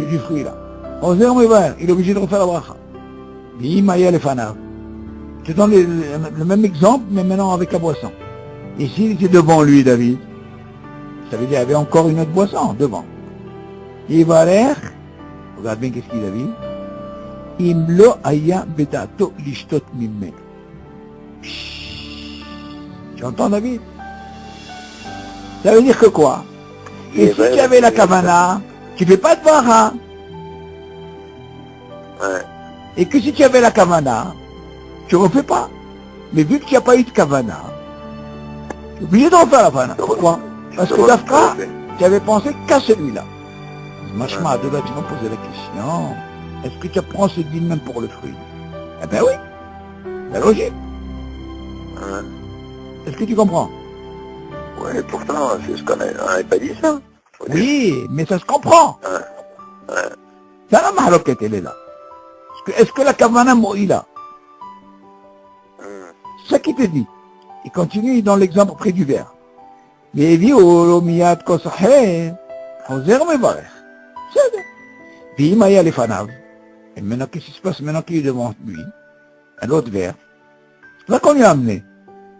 Du fruit là. Il est obligé de refaire la bracha. Je te donne le même exemple, mais maintenant avec la boisson. Et s'il était devant lui, David, ça veut dire qu'il y avait encore une autre boisson devant. Il va l'air, regarde bien qu'est-ce qu'il a dit. Imlo aya bedato lishtot mimme. Tu entends, David? Ça veut dire que quoi? Et si tu avais la kavana, tu ne fais pas de bracha. Ouais. Et que si tu avais la kavana, tu ne refais pas. Mais vu que tu n'as pas eu de kavana, tu es obligé de refaire la kavana. Pourquoi? Parce que d'Afra, tu avais pensé qu'à celui-là. Machma, de là, tu vas poser la question. Est-ce que tu apprends ce dit même pour le fruit? Eh ben oui. C'est logique. Ouais. Est-ce que tu comprends? Ouais, pourtant, c'est ce qu'on n'avait pas dit ça. Oui, mais ça se comprend. Ouais. Ouais. Ça, la mahaloquette, elle est là. Est-ce que la kavana moïla? C'est ça qui te dit. Il continue dans l'exemple près du verre. Mais il dit, oh, miyad kosahe, hoser mevarech. C'est ça. Puis il m'a y allé fanav. Et maintenant, qu'est-ce qui se passe maintenant qu'il est devant lui? Un autre verre. C'est là qu'on lui a amené.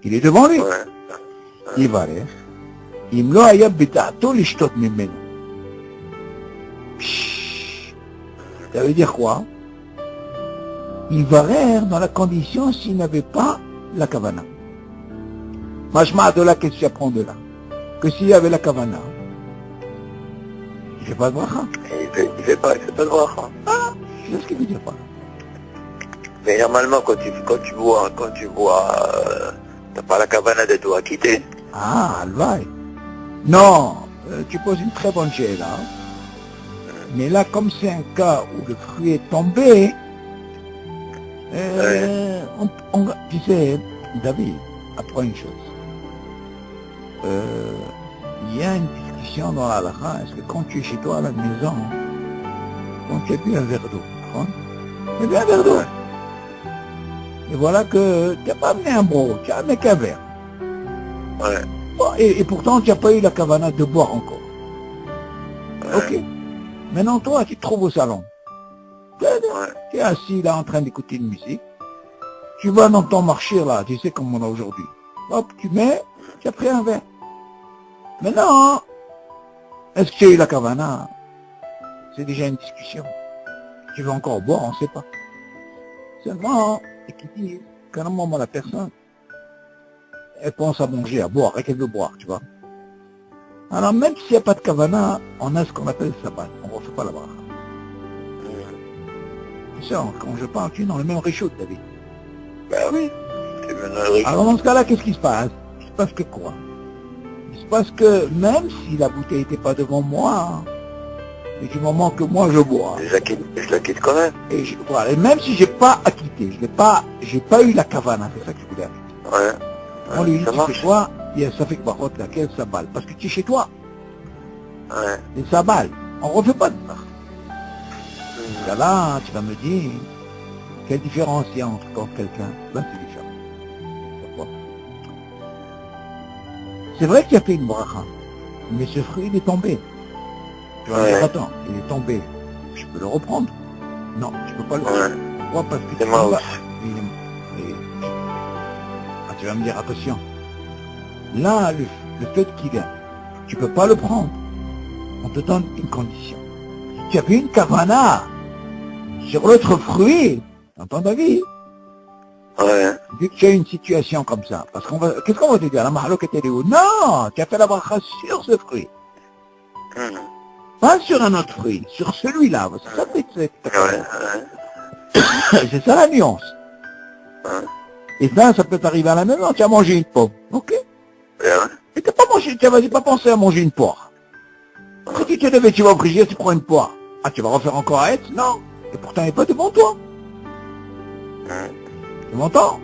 Il est devant lui. Ouais. Il va aller. Il me l'a y a bitato l'ishtot mimeno. Ça veut dire quoi? Il va rire dans la condition s'il n'avait pas la kavana. Machma de là, qu'est-ce que tu apprends de là? Que s'il y avait la kavana, il ne fait pas de bracha. Il fait pas de bracha. Ah, c'est ce qu'il veut dire pas. Mais normalement, quand tu bois, t'as pas la kavana de tout acquitter. Ah, alvaï. Non, tu poses une très bonne chose là. Mais là, comme c'est un cas où le fruit est tombé, tu sais, David, apprends une chose. Il y a une discussion dans la halakha. Est-ce que quand tu es chez toi à la maison, quand tu as bu un verre d'eau, tu as bu un verre d'eau. Et voilà que tu n'as pas amené un broc, tu as amené qu'un verre. Ouais. Bon, et pourtant, tu n'as pas eu la kavana de boire encore. Ouais. Ok. Maintenant, toi, tu te trouves au salon. Tu es assis là en train d'écouter une musique. Tu vas dans ton marché là, tu sais comme on a aujourd'hui. Hop, tu mets, tu as pris un verre. Maintenant, est-ce que tu as eu la kavana? C'est déjà une discussion. Tu veux encore boire, on ne sait pas. Seulement, et qui dit qu'à un moment la personne, elle pense à manger, à boire, et qu'elle veut boire, tu vois. Alors même s'il n'y a pas de kavana, on a ce qu'on appelle sabbat. On ne refait pas la bracha. C'est ça, quand je parle, tu es dans le même réchaud, David. Ben oui. C'est maintenant le Alors dans ce cas-là, qu'est-ce qui se passe? Il se passe que quoi? Il se passe que même si la bouteille n'était pas devant moi, et du moment que moi je bois, Je la quitte quand même. et, voilà, et même si j'ai pas acquitté, j'ai pas eu la kavana, c'est ça que je voulais dire. Ouais. On lui dit, Ça tu marche. fais quoi? Ça fait que par contre, laquelle ça balle? Parce que tu es chez toi, Ouais. et ça balle. On refait pas de part. Là, tu vas me dire, quelle différence il y a entre quand quelqu'un, là c'est différent. Pourquoi? C'est vrai que tu as fait une bracha, mais ce fruit, il est tombé. Tu vas me dire, attends, il est tombé, je peux le reprendre? Non, tu peux pas le reprendre. Pourquoi? Parce que C'est mort. Ah, tu vas me dire, attention. Là, le fait qu'il a, tu peux pas le prendre. On te donne une condition. Tu as fait une kavana sur l'autre fruit, entends David? Ouais. Vu que tu as une situation comme ça, parce qu'on va, qu'est-ce qu'on va te dire? La mahaloket elle est où? Non, tu as fait la bracha sur ce fruit. Pas sur un autre fruit, sur celui-là. C'est ça, c'est ça la nuance. Et ça, ça peut t'arriver à la maison, tu as mangé une pomme, ok? Et t'as pas mangé, tu n'as pas pensé à manger une poire. Si tu te lèves, tu vas au frigidaire, tu prends une poire. Ah, tu vas refaire encore à être? Non. Et pourtant, elle n'est pas devant toi. Tu m'entends?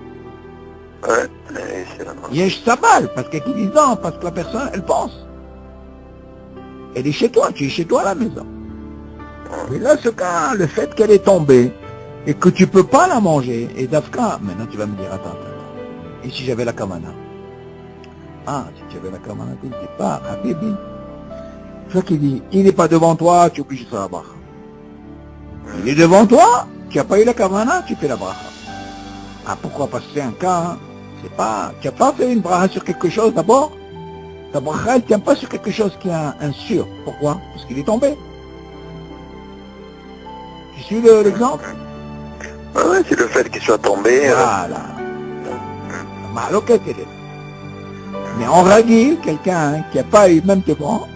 Ouais, c'est la Yesh Sabal, parce qu'il dit non, parce que la personne, elle pense. Elle est chez toi, tu es chez toi à la maison. Mais là, ce cas, le fait qu'elle est tombée, et que tu peux pas la manger, et d'Afka, maintenant tu vas me dire, attends. Et si j'avais la kamana? Ah, si tu avais la kamana dès le départ, Habibi. C'est ça qu'il dit, il n'est pas devant toi, tu es obligé de faire la bracha. Il est devant toi, tu n'as pas eu la kamana, tu fais la bracha. Ah, pourquoi? Parce que c'est un cas, hein. C'est pas, tu n'as pas fait une bracha sur quelque chose d'abord. Ta bracha, elle ne tient pas sur quelque chose qui a un sûr. Pourquoi? Parce qu'il est tombé. Tu suis l'exemple? Ouais, c'est le fait qu'il soit tombé. Voilà. Mahaloket, elle est. Mais en ragil, quelqu'un qui n'a pas eu même devant,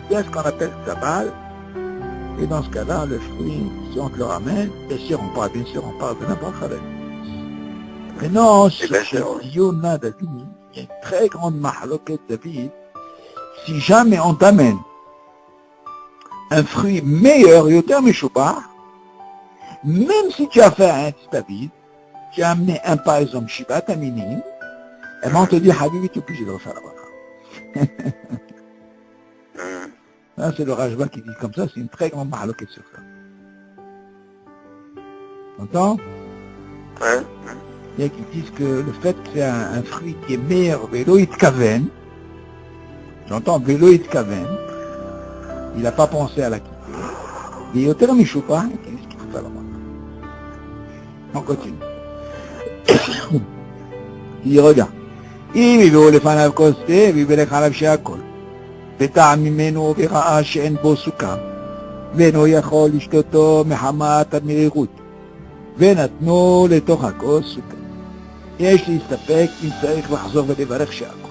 il y a ce qu'on appelle sabal. Et dans ce cas-là, le fruit, si on te le ramène, bien sûr, on parle de la bracha. Mais non, sur ce Yona David, il y a une très grande mahaloket David. Si jamais on t'amène un fruit meilleur, yoter meshubah, même si tu as fait un David, tu as amené un par exemple Shiva Taminim, et ben on te dit, Habibi, tu es obligé de refaire la bracha. Là, c'est le Rajba qui dit comme ça, c'est une très grande mahaloket sur ça. T'entends? Ouais. Il y a qui disent que le fait que c'est un fruit qui est meilleur, Veloïd Kaven, j'entends Veloïd Kaven, il n'a pas pensé à la quitter. Et Yoter Mishoupa, il dit qu'il faut faire la bracha. On continue. Il dit, regarde. אם הביאו לפניו כוס תה ויברך עליו שהכל וטעם ממנו וראה שאין בו סוכר ואינו יכול לשתותו מחמת המרירות ונתנו לתוך הכוס סוכר. יש להסתפק אם צריך לחזור ולברך שהכל.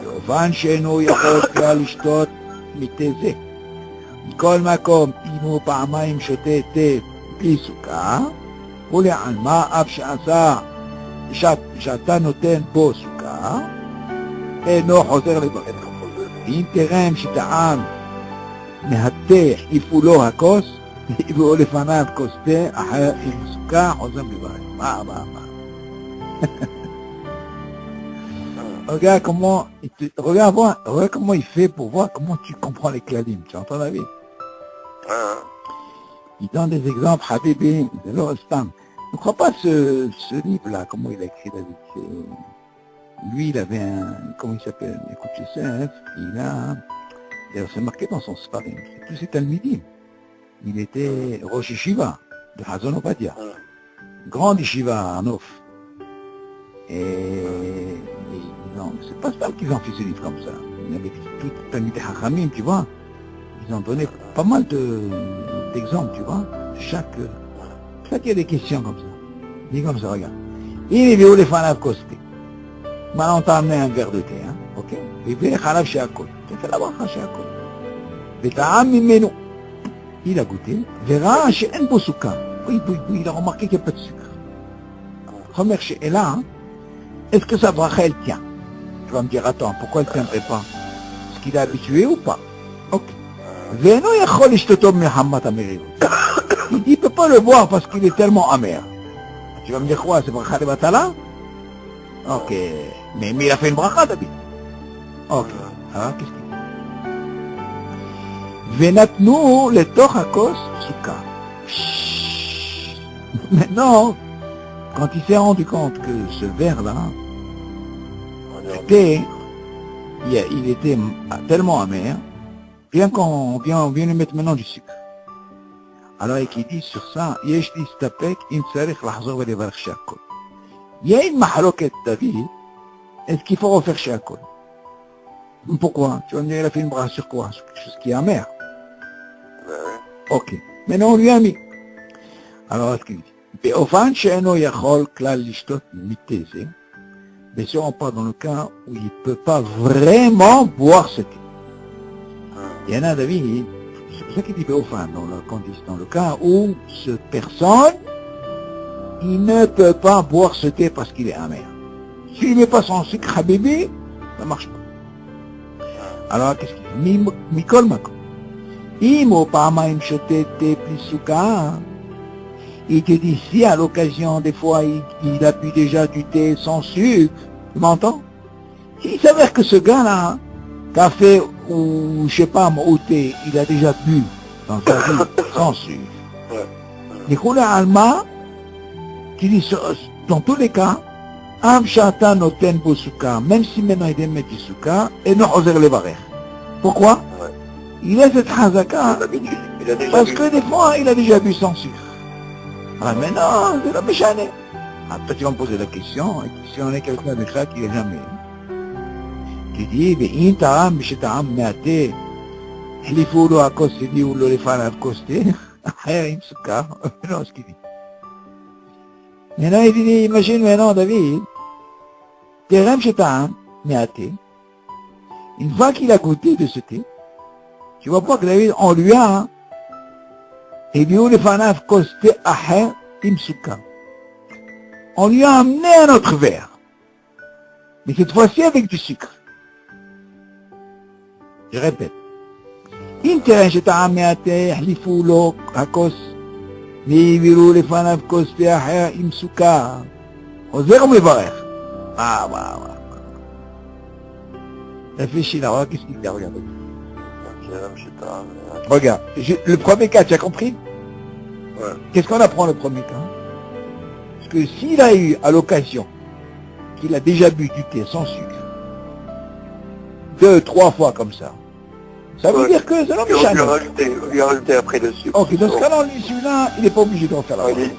כמובן שאינו יכול כלל לשתות מתה זה. מכל מקום, אם הוא פעמיים שותה תה בלי סוכר, ולעלמה אף שאתה נותן בו סוכר, אינו חוזר לברך. אם תרם שטעם מהתה יפולו הכוס, יביאו לפניו כוס תה אחר עם סוכר, חוזר לברך. מה? Regarde comment il fait pour voir comment tu comprends les klalim. Tu entends la vie? Il donne des exemples, Habibi, de l'Orostam. Ne crois pas ce livre-là, comment il a écrit David. Lui, il avait comment il s'appelle? Écoute, Youssef, d'ailleurs, c'est marqué dans son Sfarim. C'est tous ses Talmidim. Il était Rosh Yeshiva, de Hazon Ovadia. Grande Yeshiva à Nof. Et non, c'est pas ça qu'ils ont fait ce livre comme ça. Il y avait tout Talmidei Chachamim, tu vois. Ils ont donné pas mal d'exemples, tu vois. Chaque il y a des questions comme ça. Il dit comme ça, regarde. Il est vu les fanav costé. Maintenant, on t'a amené un verre de thé, hein, ok? Il fait khalav sheakol. Tu fais la bracha sheakol. Veta'am mimenu. Il a goûté. Verra she'en bo soukar. Oui, il a remarqué qu'il n'y a pas de sucre. Première she'ela, hein. Est-ce que sa bracha, elle tient? Tu vas me dire, attends, pourquoi elle ne tiendrait pas? Est-ce qu'il est habitué ou pas? Ok. Ve'eno yachol ishtoto mehammat amerirut. Il dit, il ne peut pas le boire parce qu'il est tellement amer. Tu vas me dire quoi? C'est bracha de batala? Ok. Mais il a fait une bracha, David. Ok. Alors, qu'est-ce qu'il dit? Venatnu letoch hakos soukar. Maintenant, quand il s'est rendu compte que ce verre-là, le thé, il était tellement amer, bien qu'on vient lui mettre maintenant du sucre. Alors, et qui dit sur ça, יש להסתפק אם צריך לחזור ולברך שהכל. Il y a une mahaloket, David, est-ce qu'il faut refaire שהכל? Pourquoi? Tu vas me dire, il a fait une brasse sur quoi? Sur quelque chose qui est amer. Ok. Maintenant, on lui a mis. Alors, est-ce qu'il dit? באופן שאינו יכול כלל לשתות מתה זה, bien sûr, on parle dans le cas où il ne peut pas vraiment boire ce thé. Il y en a, David, c'est pour ça qu'il dit Béofan, dans le cas où cette personne, il ne peut pas boire ce thé parce qu'il est amer. S'il ne met pas son sucre à bébé, ça ne marche pas. Alors, qu'est-ce qu'il dit? Mikol Mako. Imo Pamaim Shotet Té Plisuka. Il te dit, si à l'occasion, des fois, il a bu déjà du thé sans sucre, tu m'entends? S'il s'avère que ce gars-là, café ou, je sais pas, au thé, il a déjà bu dans sa vie sans sucre. Du coup, là, Alma, qui dit, dans tous les cas, Am Shata Noten Bosuka, même si maintenant il aime mettre du sucre, et non oser le barrer. Pourquoi? Il a cette hazaka, parce que des fois, il a déjà bu sans sucre. Ah, mais non, c'est la méchane. Après, tu vas me poser la question, si on est quelqu'un de ça qui n'est jamais. Tu dis, mais il t'a mis chez ta âme, mais à thé, il faut le accoster, ou le faire accoster, il se casse, non, ce qu'il dit. Maintenant, il dit, imagine maintenant, David, t'es rêve chez ta âme, mais à thé, une fois qu'il a goûté de ce thé, tu vois pas que David, on lui a, הביאו לפניו כוס תה אחר עם סוכר. On lui a amené un autre verre, mais cette fois-ci avec du sucre. Je répète. אם תראה שטעם מהתה, יחליפו לו הכוס, והביאו לפניו כוס תה אחר עם סוכר. חוזר ומברך. וואו. réfléchis là, qu'est-ce qu'il a regardé? Regarde, le premier cas, tu as compris? Ouais. Qu'est-ce qu'on apprend le premier cas? Parce que s'il a eu à l'occasion qu'il a déjà bu du thé sans sucre, 2, 3 fois comme ça, ça veut dire que c'est l'homme méchant. On lui a rajouté après le sucre. Ok, dans ce cas-là, celui-là, il n'est pas obligé d'en faire la il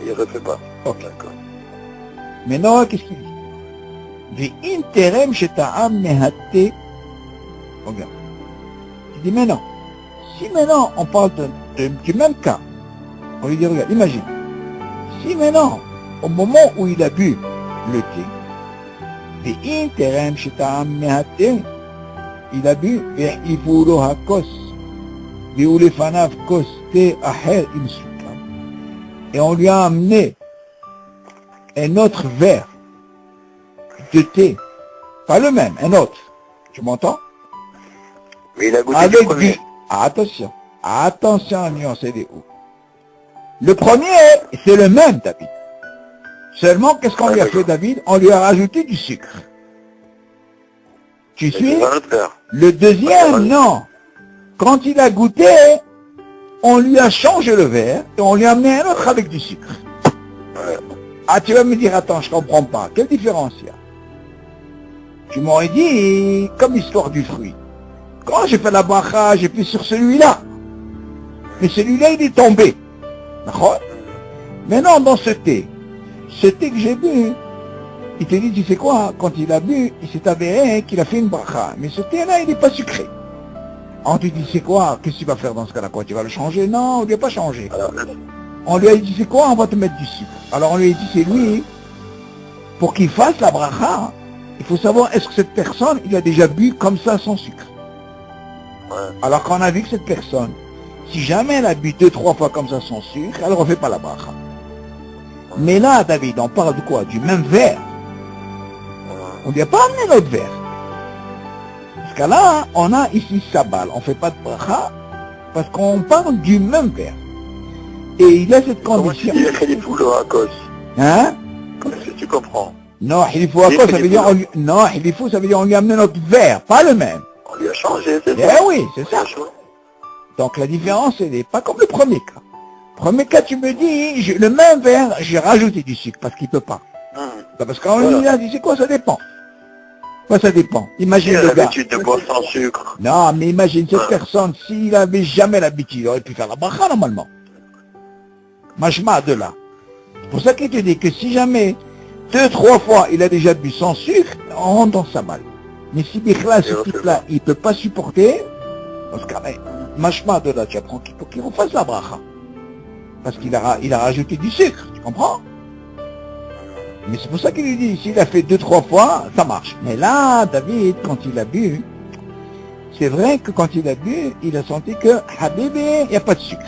ne refait pas. Ok. D'accord. Maintenant, qu'est-ce qu'il dit? V'interem sheta'am mehaté. Regarde. Il dit, mais non, si maintenant on parle du même cas, on lui dit, regarde, imagine, si maintenant, au moment où il a bu le thé, il a bu, et on lui a amené un autre verre de thé, pas le même, un autre, tu m'entends? Mais il a goûté avec le premier. Attention à nuancer les hauts. Le premier, c'est le même, David. Seulement, qu'est-ce qu'on lui a fait, David? On lui a rajouté du sucre. Tu suis? Le deuxième, non. Quand il a goûté, on lui a changé le verre et on lui a amené un autre avec du sucre. Ah, tu vas me dire, attends, je comprends pas. Quelle différence il y a? Tu m'aurais dit, comme l'histoire du fruit. Quand j'ai fait la bracha, j'ai pris sur celui-là. Mais celui-là, il est tombé. D'accord? Maintenant, dans ce thé que j'ai bu, il te dit, tu sais quoi, quand il a bu, il s'est avéré qu'il a fait une bracha. Mais ce thé-là, il n'est pas sucré. On te dit, c'est quoi? Qu'est-ce que tu vas faire dans ce cas-là? Quoi, tu vas le changer? Non, on ne lui a pas changé. On lui a dit, c'est quoi? On va te mettre du sucre. Alors on lui a dit, c'est lui, pour qu'il fasse la bracha, il faut savoir, est-ce que cette personne, il a déjà bu comme ça sans sucre? Alors qu'on a vu que cette personne, si jamais elle a bu 2-3 fois comme ça sans sucre, elle ne refait pas la bracha. Mais là, David, on parle de quoi? Du même verre. On ne lui a pas amené l'autre verre. Parce que là, on a ici Sabal. On ne fait pas de bracha parce qu'on parle du même verre. Et il a cette condition. Hein? Est-ce que tu comprends? Non, Hilifou Akos, ça veut dire non, Hilifou, ça veut dire on lui a amené notre verre, pas le même. On lui a changé, c'est ça? Eh oui, c'est ça. Donc la différence, elle n'est pas comme le premier cas. Premier cas, tu me dis, le même verre, j'ai rajouté du sucre parce qu'il ne peut pas. Parce qu'on lui a dit, c'est quoi, ça dépend. Ça dépend. Imagine Il a le gars. l'habitude de boire sans sucre. Non, mais imagine cette personne, s'il avait jamais l'habitude, il aurait pu faire la bracha normalement. Machma de là. C'est pour ça qu'il te dit que si jamais 2-3 fois il a déjà bu sans sucre, on rentre dans sa balle. Mais si Bichla, ce type-là, il ne peut pas supporter, dans ce cas-là, machma de là, tu apprends qu'il faut qu'il refasse la bracha. Parce qu'il a rajouté du sucre, tu comprends? Mais c'est pour ça qu'il lui dit, s'il a fait 2-3 fois, ça marche. Mais là, David, quand il a bu, c'est vrai que quand il a bu, il a senti que, Habibé, il n'y a pas de sucre.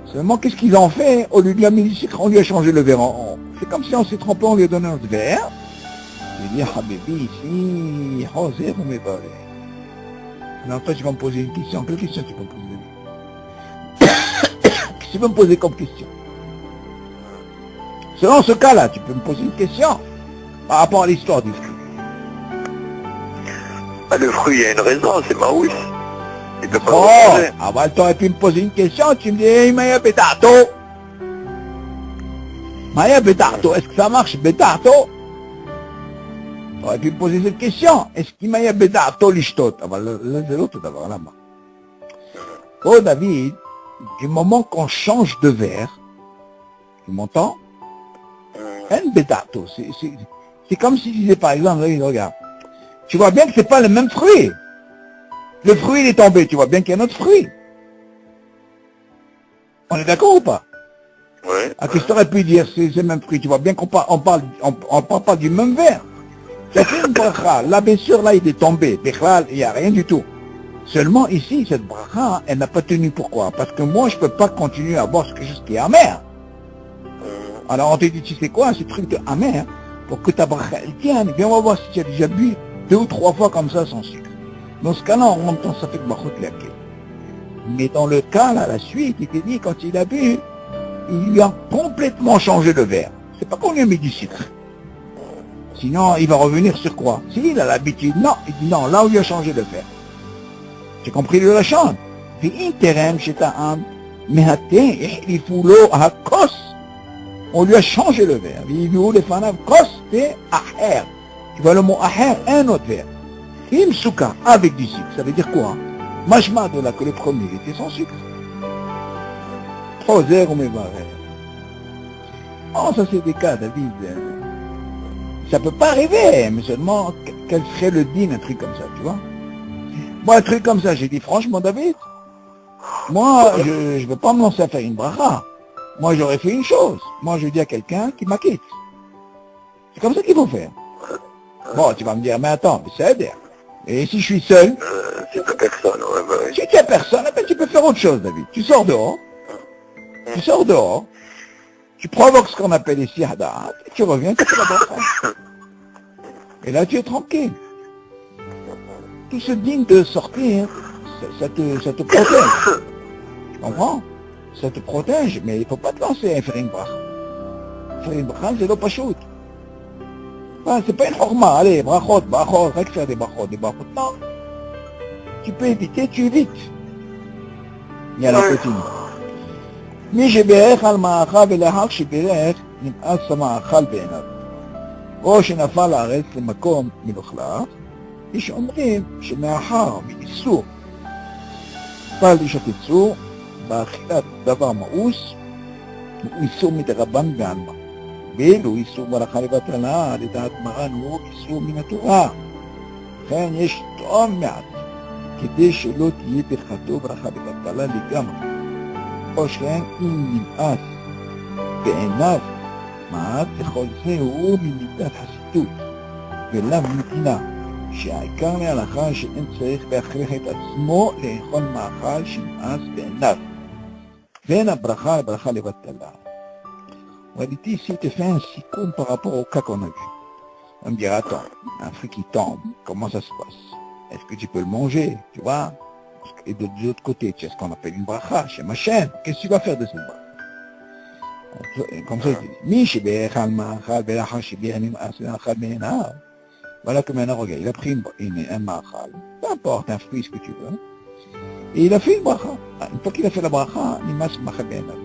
Seulement, qu'est-ce qu'ils ont fait? Au lieu de lui amener du sucre, on lui a changé le verre. C'est comme si on s'est trompé, on lui a donné un verre. Il dit, Habibi, ici, José, vous m'évarez. Alors toi, tu vas me poser une question. Quelle question tu vas me poser? Qu'est-ce que tu vas me poser comme question? Selon ce cas-là, tu peux me poser une question par rapport à l'histoire du fruit. Ah, le fruit, il y a une raison, c'est Maouis. Il peut pas Oh, manger. avant tu aurais pu me poser une question, tu me dis, hey, Maya Betato. Maya Betato, est-ce que ça marche, Betato? Tu aurais pu me poser cette question. Est-ce qu'il Maya Betato l'ishtot? Ah, là, c'est l'autre d'abord, là-bas. Oh, David, du moment qu'on change de verre, tu m'entends? Un Betato, c'est comme si tu disais, par exemple, là, regarde, tu vois bien que c'est pas le même fruit. Le fruit, il est tombé, tu vois bien qu'il y a un autre fruit. On est d'accord ou pas? Oui. Ah, qu'est-ce que tu aurais pu dire, c'est le même fruit? Tu vois bien qu'on parle, on parle pas du même verre. Tu as fait une bracha. Là, bien sûr, là, il est tombé. Il n'y a rien du tout. Seulement, ici, cette bracha, elle n'a pas tenu. Pourquoi? Parce que moi, je peux pas continuer à boire quelque chose qui est amer. Alors, on te dit, tu sais quoi, ce truc de amer, pour que ta bracha, elle tienne, bien, on va voir si tu as déjà bu 2 ou 3 fois comme ça sans sucre. Dans ce cas-là, on entend ça fait que brachot laquelle. Mais dans le cas, là, la suite, il te dit, quand il a bu, il lui a complètement changé le verre. C'est pas qu'on lui a mis du sucre. Sinon, il va revenir sur quoi? S'il a l'habitude, non, il dit non, là où il a changé le verre. J'ai compris le lachon. On lui a changé le verre. Tu vois le mot aher, un autre verre. Imsuka, avec du sucre, ça veut dire quoi? Machma de là que le premier était sans sucre. Trozer ou mévaré. Oh, ça c'est des cas, David. Ça peut pas arriver, mais seulement, quel serait le din, un truc comme ça, tu vois? Moi, un truc comme ça, j'ai dit, franchement, David, moi, je veux pas me lancer à faire une bracha. Moi, j'aurais fait une chose. Moi, je dis à quelqu'un qui m'acquitte. C'est comme ça qu'il faut faire. Bon, tu vas me dire, mais attends, c'est aider. Et si je suis seul? Si t'as personne, ouais, bah oui. Si tu n'as personne, ben, tu peux faire autre chose, David. Tu sors dehors. Tu sors dehors. Tu provoques ce qu'on appelle ici Hadat. Et tu reviens, tu fais la bracha. Et là, tu es tranquille. Tout ce digne de sortir, ça te protège. Tu comprends? Ça te protège, mais il ne faut pas te lancer à faire une bracha. Faire une bracha, c'est le pachout. C'est pas une horma, allez, brachot, rien que faire des brachot, non. Tu peux éviter, tu évites. Il y a la continue. מי שברך על מאכל ולאחר שברך נמאס המאכל בעיניו או שנפל לארץ למקום מלוכלך, יש אומרים שמאחר מאיסור פעל איש הקיצור באכילת דבר מאוס הוא איסור מדרבן בעלמא, ואילו איסור ברכה לבטלה לדעת מרן הוא איסור מן התורה. לכן יש טעם מעט כדי שלא תהיה ברכתו ברכה לבטלה לגמרי, או שאין אם נמאס בעיניו מעט, וכל זה הוא ממידת חסידות ולאו נתינה, שהעיקר להלכה שאין צריך להכריח את עצמו לאכול מאכל שנמאס בעיניו, ואין הברכה לברכה לבטלה. On va dire ici, te fait un sikum par rapport au cas qu'on a vu. On me dira, attends, un fruit qui tombe, comment ça se passe? Est-ce que tu peux le manger, tu vois? Et de l'autre côté, tu as ce qu'on appelle une bracha, chez ma chaîne. Qu'est-ce que tu vas faire de cette bracha? Comme ça, je dis, Mi shebech al ma'achal, belachar shebech nim'as, belachar be'enav. Voilà que maintenant, regarde, il a pris un ma'achal, peu importe, un fruit, ce que tu veux, et il a fait une bracha. Une fois qu'il a fait la bracha, nim'as ma'achal be'enav.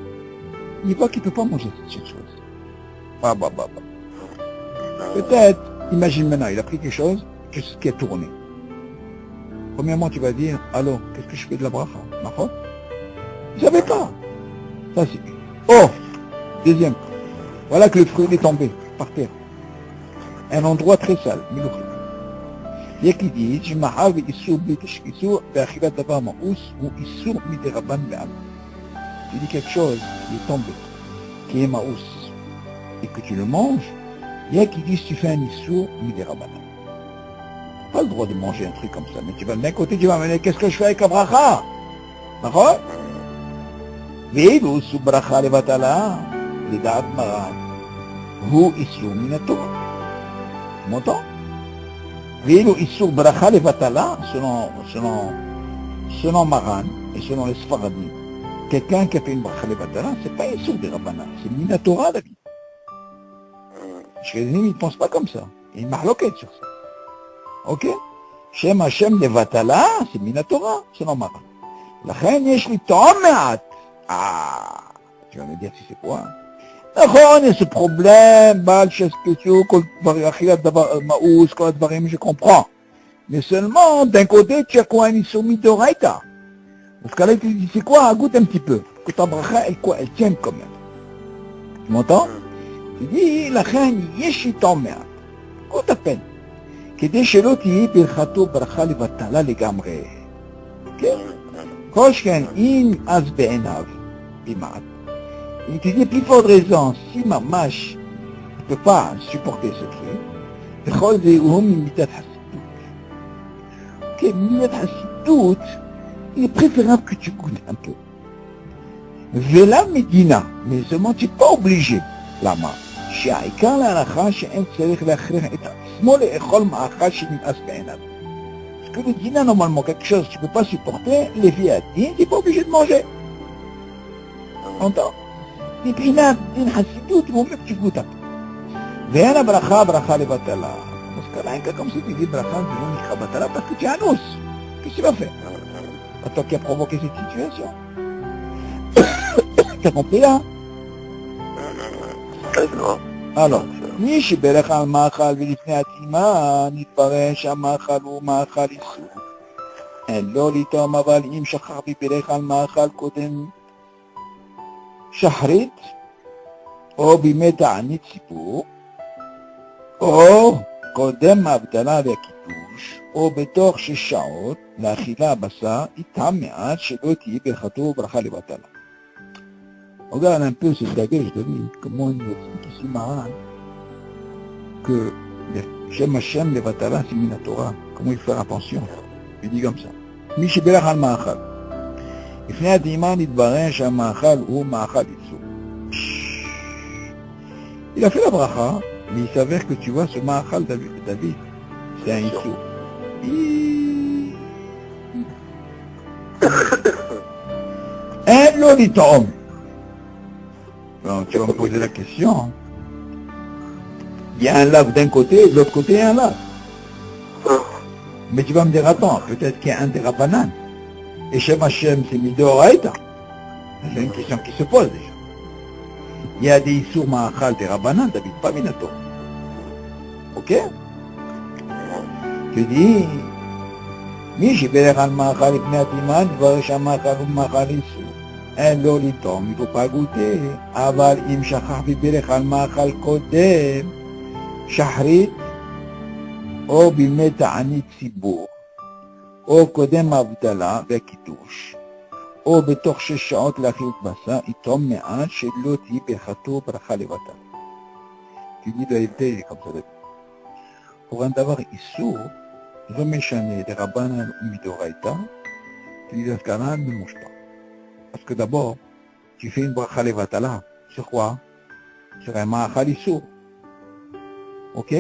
Il voit qu'il ne peut pas manger cette chose. Peut-être, imagine maintenant, il a pris quelque chose, qu'est-ce qui a tourné? Premièrement, tu vas dire, alors, qu'est-ce que je fais de la bracha? Ma faute? Ils ne savaient pas. Ça, c'est... Oh! Deuxième. Voilà que le fruit est tombé, par terre. Un endroit très sale, milouch. Il y a qui disent, je m'ahav issur b'tish issur, b'achilat davar ma'ous, ou issur midiraban be'al. Tu dis quelque chose qui est tombé, qui est ma'ous, et que tu le manges, il y a qui disent, tu fais un issur midiraban. Pas le droit de manger un truc comme ça, mais tu vas d'un côté, tu vas me dire, qu'est-ce que je fais avec la bracha? D'accord? Ve'ilou sou bracha levatala, לדעת מרן, הוא איסור מן התורה. Tu m'entends? ואילו איסור ברכה לבטלה, selon Maran et selon les Sfaradim, quelqu'un qui a fait une bracha לבטלה, c'est pas איסור דרבנן, c'est מן התורה, David. Chez les ennemis, ils ne pensent pas comme ça. Il y a une mahloquette sur ça. Ok? שם השם לבטלה, c'est מן התורה, selon Maran. לכן יש לי טעם מעט. Tu vas me dire si c'est quoi? נכון, יש problème, בעל שסקסו, כל דברים, אכילת דבר, מאוס, כל הדברים, je comprends. Mais seulement, d'un côté, tu as quoi, un issur mid'oraita. Parce que là, tu dis, c'est quoi, goûte un petit peu. Que ta bracha, elle tient quand même. Tu m'entends? Tu dis, לכן, יש איתו מעט. goûte à peine. כדי שלא תהיה ברכתו ברכה לבטלה לגמרי. כן? כל שכן, אם אז בעיניו, במעט. Il te dit plus forte raison, si Mamash ne peut pas supporter ce truc, il est préférable que tu goûtes un peu. Vela Medina, mais seulement tu n'es pas obligé. Lama. שהעיקר להלכה שאין צריך להכריח את עצמו לאכול מאכל שנמאס בעיניו. Parce que le dîner, normalement, quelque chose que tu ne peux pas supporter, les filles à dire, tu n'es pas obligé de manger. Entends? מבחינת דין חסידות, הוא אומר שתגעו אותה. ואין ברכה לבטלה. אז כלומר, comme si tu dis bracha, tu non nikra batala parce que tu es un os. Qu'est-ce que tu vas faire? C'est toi qui as provoqué cette situation. T'as compris là? Alors, מי שברך על מאכל ולפני הטעימה, נתברר שהמאכל הוא מאכל איסור. אין לא לטעום, אבל אם שכח וברך על מאכל קודם שחרית, או בימי תענית ציבור, או קודם ההבדלה והקידוש, או בתוך 6 שעות לאכילה הבשר, איתם מעט שלא תהיה ברכתו ברכה לבטלה. Regarde un peu ce dagage de vie, comment il nous explique ici Maran, que Shem Hashem Levatala c'est min Torah, comment il faut faire attention. Il dit comme ça. מי שברך על מאכל. לפני הטעימה נתברר שהמאכל הוא מאכל איסור. Il a fait la bracha, mais il s'avère que tu vois ce מאכל David, c'est un איסור. אין לו לטעום. Tu vas me poser la question. Il y a un lave d'un côté et de l'autre côté il y a un lave. Mais tu vas me dire, attends, peut-être qu'il y a un des Rabbanan. Et Shem Hashem, c'est Mid'oraita. C'est une question qui se pose déjà. Il y a des Issour Ma'achal des Rabbanan, David, pas Minato. Ok? Tu dis, מי שברך על מאכל לפני הטעימה, דבר שהמאכל הוא מאכל איסור. אין לו לטעום, il ne faut pas goûter. אבל אם שכח וברך על מאכל קודם, שחרית, או בימי תענית ציבור, או קודם ההבדלה והקידוש, או בתוך 6 שעות להאכיל בשר, יטעום מעט שלא תהיה ברכתו ברכה לבטלה. Tu dis l'idée comme ça. Pour un d'avoir איסור, לא משנה דרבנן ומדאורייתא, tu dis dans ce cas-là, ne mange pas. Parce que d'abord, tu fais une bracha levatala. Sur quoi? Sur un ma'achal issour. Ok?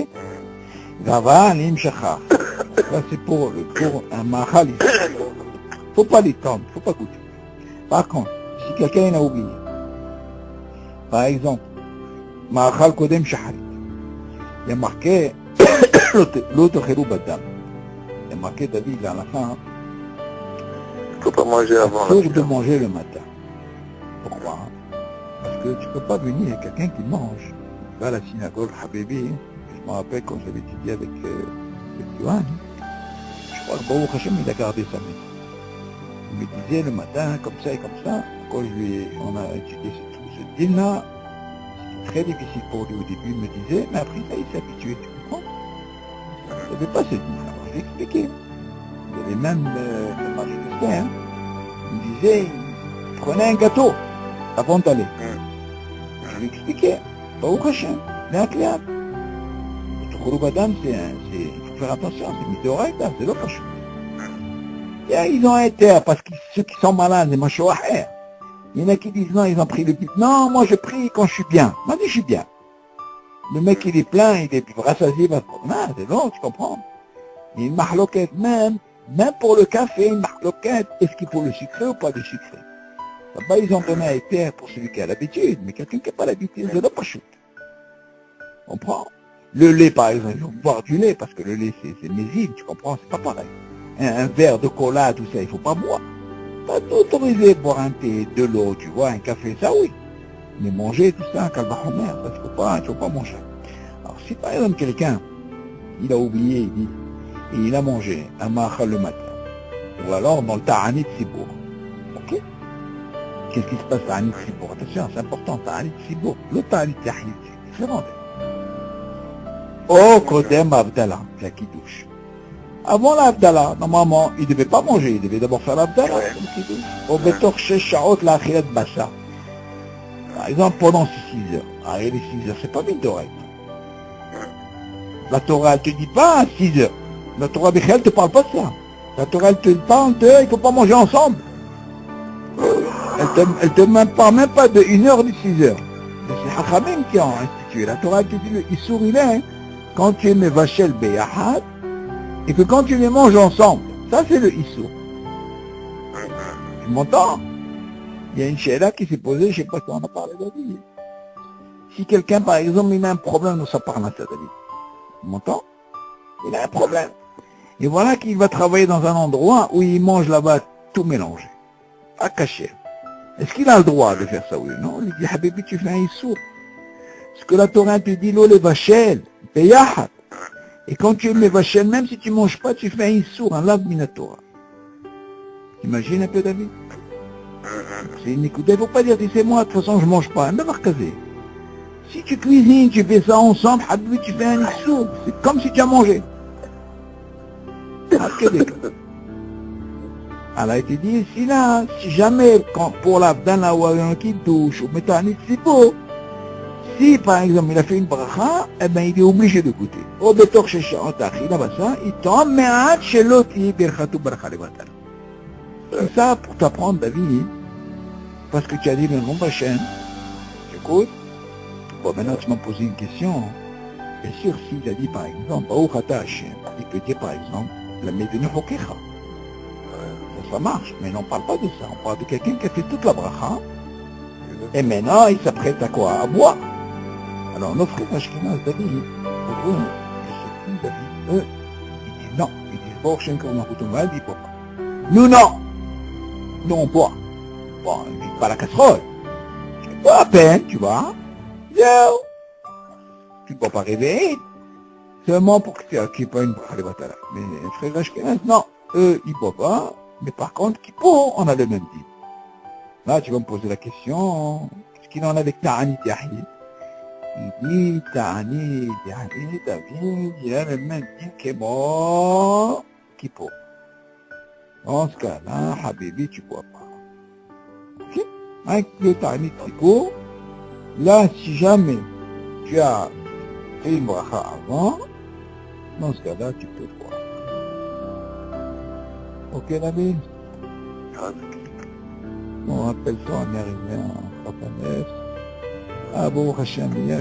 Gaval im shachar. Ça c'est pour un ma'achal issour. Faut pas l'étendre, faut pas goûter. Par contre, si quelqu'un a oublié, par exemple, ma'achal kodem shaharit, il y a marqué l'autre chérou badam. Il y a marqué David à la fin. Il ne faut pas manger avant. Il faut de manger le matin. Pourquoi? Parce que tu ne peux pas venir, quelqu'un qui mange. Il va à la synagogue, Habibi, je me rappelle quand j'avais étudié avec Yohan. Je crois que Baruch Hashem, il a gardé sa maison. Il me disait le matin, comme ça et comme ça, quand on a étudié tout ce deal-là, c'était très difficile pour lui au début, il me disait, mais après ça, il s'est habitué, tu comprends? Il ne savait pas ce deal. Alors je lui ai expliqué. Il y avait même le marché de fer, hein. Il me disait, prenez un gâteau avant d'aller. Je lui ai expliqué, Baruch Hashem, l'incliable. Le Khouroub Adam, il faut faire attention, c'est Midoraita, c'est l'autre chose. Et ils ont été, parce que ceux qui sont malades, les machoahers, il y en a qui disent non, ils ont pris le but. Non, moi je prie quand je suis bien. Moi je suis bien. Le mec il est plein, il est rassasié, non, c'est bon, tu comprends. Il y a une mahloquette même pour le café, une mahloquette, est-ce qu'il faut le sucré ou pas le sucré? Là-bas ils ont donné un éther pour celui qui a l'habitude, mais quelqu'un qui n'a pas l'habitude, c'est le pachout. On comprend. Le lait par exemple, il faut boire du lait, parce que le lait c'est mésine, tu comprends, c'est pas pareil. Un verre de cola, tout ça, il faut pas boire. Pas t'autoriser à boire un thé, de l'eau, tu vois, un café, ça oui. Mais manger tout ça, calvachomer, ça il faut pas manger. Alors si par exemple quelqu'un, il a oublié, il dit, et il a mangé un machal le matin, ou alors dans le ta'anit sibour, ok? Qu'est-ce qui se passe ta'anit sibour? Attention, c'est important, ta'anit sibour. Le ta'anit yahid, c'est différent. Oh, kodem abdallah, la kidouche. Avant l'Abdallah, normalement, il ne devait pas manger, il devait d'abord faire l'Abdallah. Au Betor Sheshaot, la Achilat Bassa. Par exemple, pendant 6 heures. Ah, et les 6 heures, c'est pas vite d'oreille. La Torah, elle te dit pas 6 heures. La Torah, elle te parle pas de ça. La Torah, elle te parle de, il ne faut pas manger ensemble. Elle te parle même pas de 1 heure ni 6 heures. C'est Hachamim qui ont institué. La Torah, elle te dit, il sourit là, quand tu es Mevachel Beyahad, et que quand tu les manges ensemble, ça c'est le Issour. Tu m'entends? Il y a une chéla qui s'est posée, je ne sais pas si on a parlé David. Si quelqu'un par exemple il a un problème dans sa parnasse, David, tu m'entends? Il a un problème. Et voilà qu'il va travailler dans un endroit où il mange là-bas tout mélangé, pas caché. Est-ce qu'il a le droit de faire ça, oui? Non, il dit, Habibi, tu fais un Issour. Parce que la Torah te dit, l'eau les vachel, Beyahat. Et quand tu es Mevachel, même si tu ne manges pas, tu fais un Issour, un lav minatora. T'imagines un peu, David? C'est une écoute. Il ne faut pas dire, tu sais, moi, de toute façon, je ne mange pas. Si tu cuisines, tu fais ça ensemble, tu fais un Issour. C'est comme si tu as mangé. Alors, il te dit, si jamais, pour l'Abdallah ou un qui douche, ou métanit, c'est beau. Si, par exemple, il a fait une bracha, eh ben, il est obligé de goûter. Au Betor Sheshaot Achila Bassa, il tombe, mais à Cheloti Birchatou Bracha Levatal. C'est ça pour t'apprendre, David, parce que tu as dit le nom Hachem. J'écoute. Bon, maintenant, tu m'as posé une question. Bien sûr, s'il a dit, par exemple, Baruch Ata Hachem, il peut dire, par exemple, la Medenu Hokecha. Ça marche, mais on ne parle pas de ça. On parle de quelqu'un qui a fait toute la bracha, et maintenant, il s'apprête à quoi? À boire. Alors, nos frères Ashkenaz, David, pour eux, David, eux, ils disent non. Ils disent, bon, Shem Kornachoutoumal, il ne boit pas. Nous, non. Nous, on boit. Bon, on ne vide pas la casserole. C'est pas à peine, tu vois. Yo. Tu ne bois pas réveiller. Seulement pour que tu n'aies pas une bracha de batala. Mais les frères Ashkenaz, non. Eux, ils ne boivent pas. Mais par contre, qui pour, on a le même type. Là, tu vas me poser la question, qu'est-ce qu'il en a avec Ta'anit Yahid? Il dit, Ta'anit Yahid, David, il a le même type que moi, qui pour. Dans ce cas-là, Habibi, tu ne bois pas. Ok? Avec le Ta'anit Kippour, là, si jamais tu as fait une bracha avant, dans ce cas-là, tu peux boire. Ok, David? On appelle ça en arrivant en Khatanès. Ah bon, Hachem,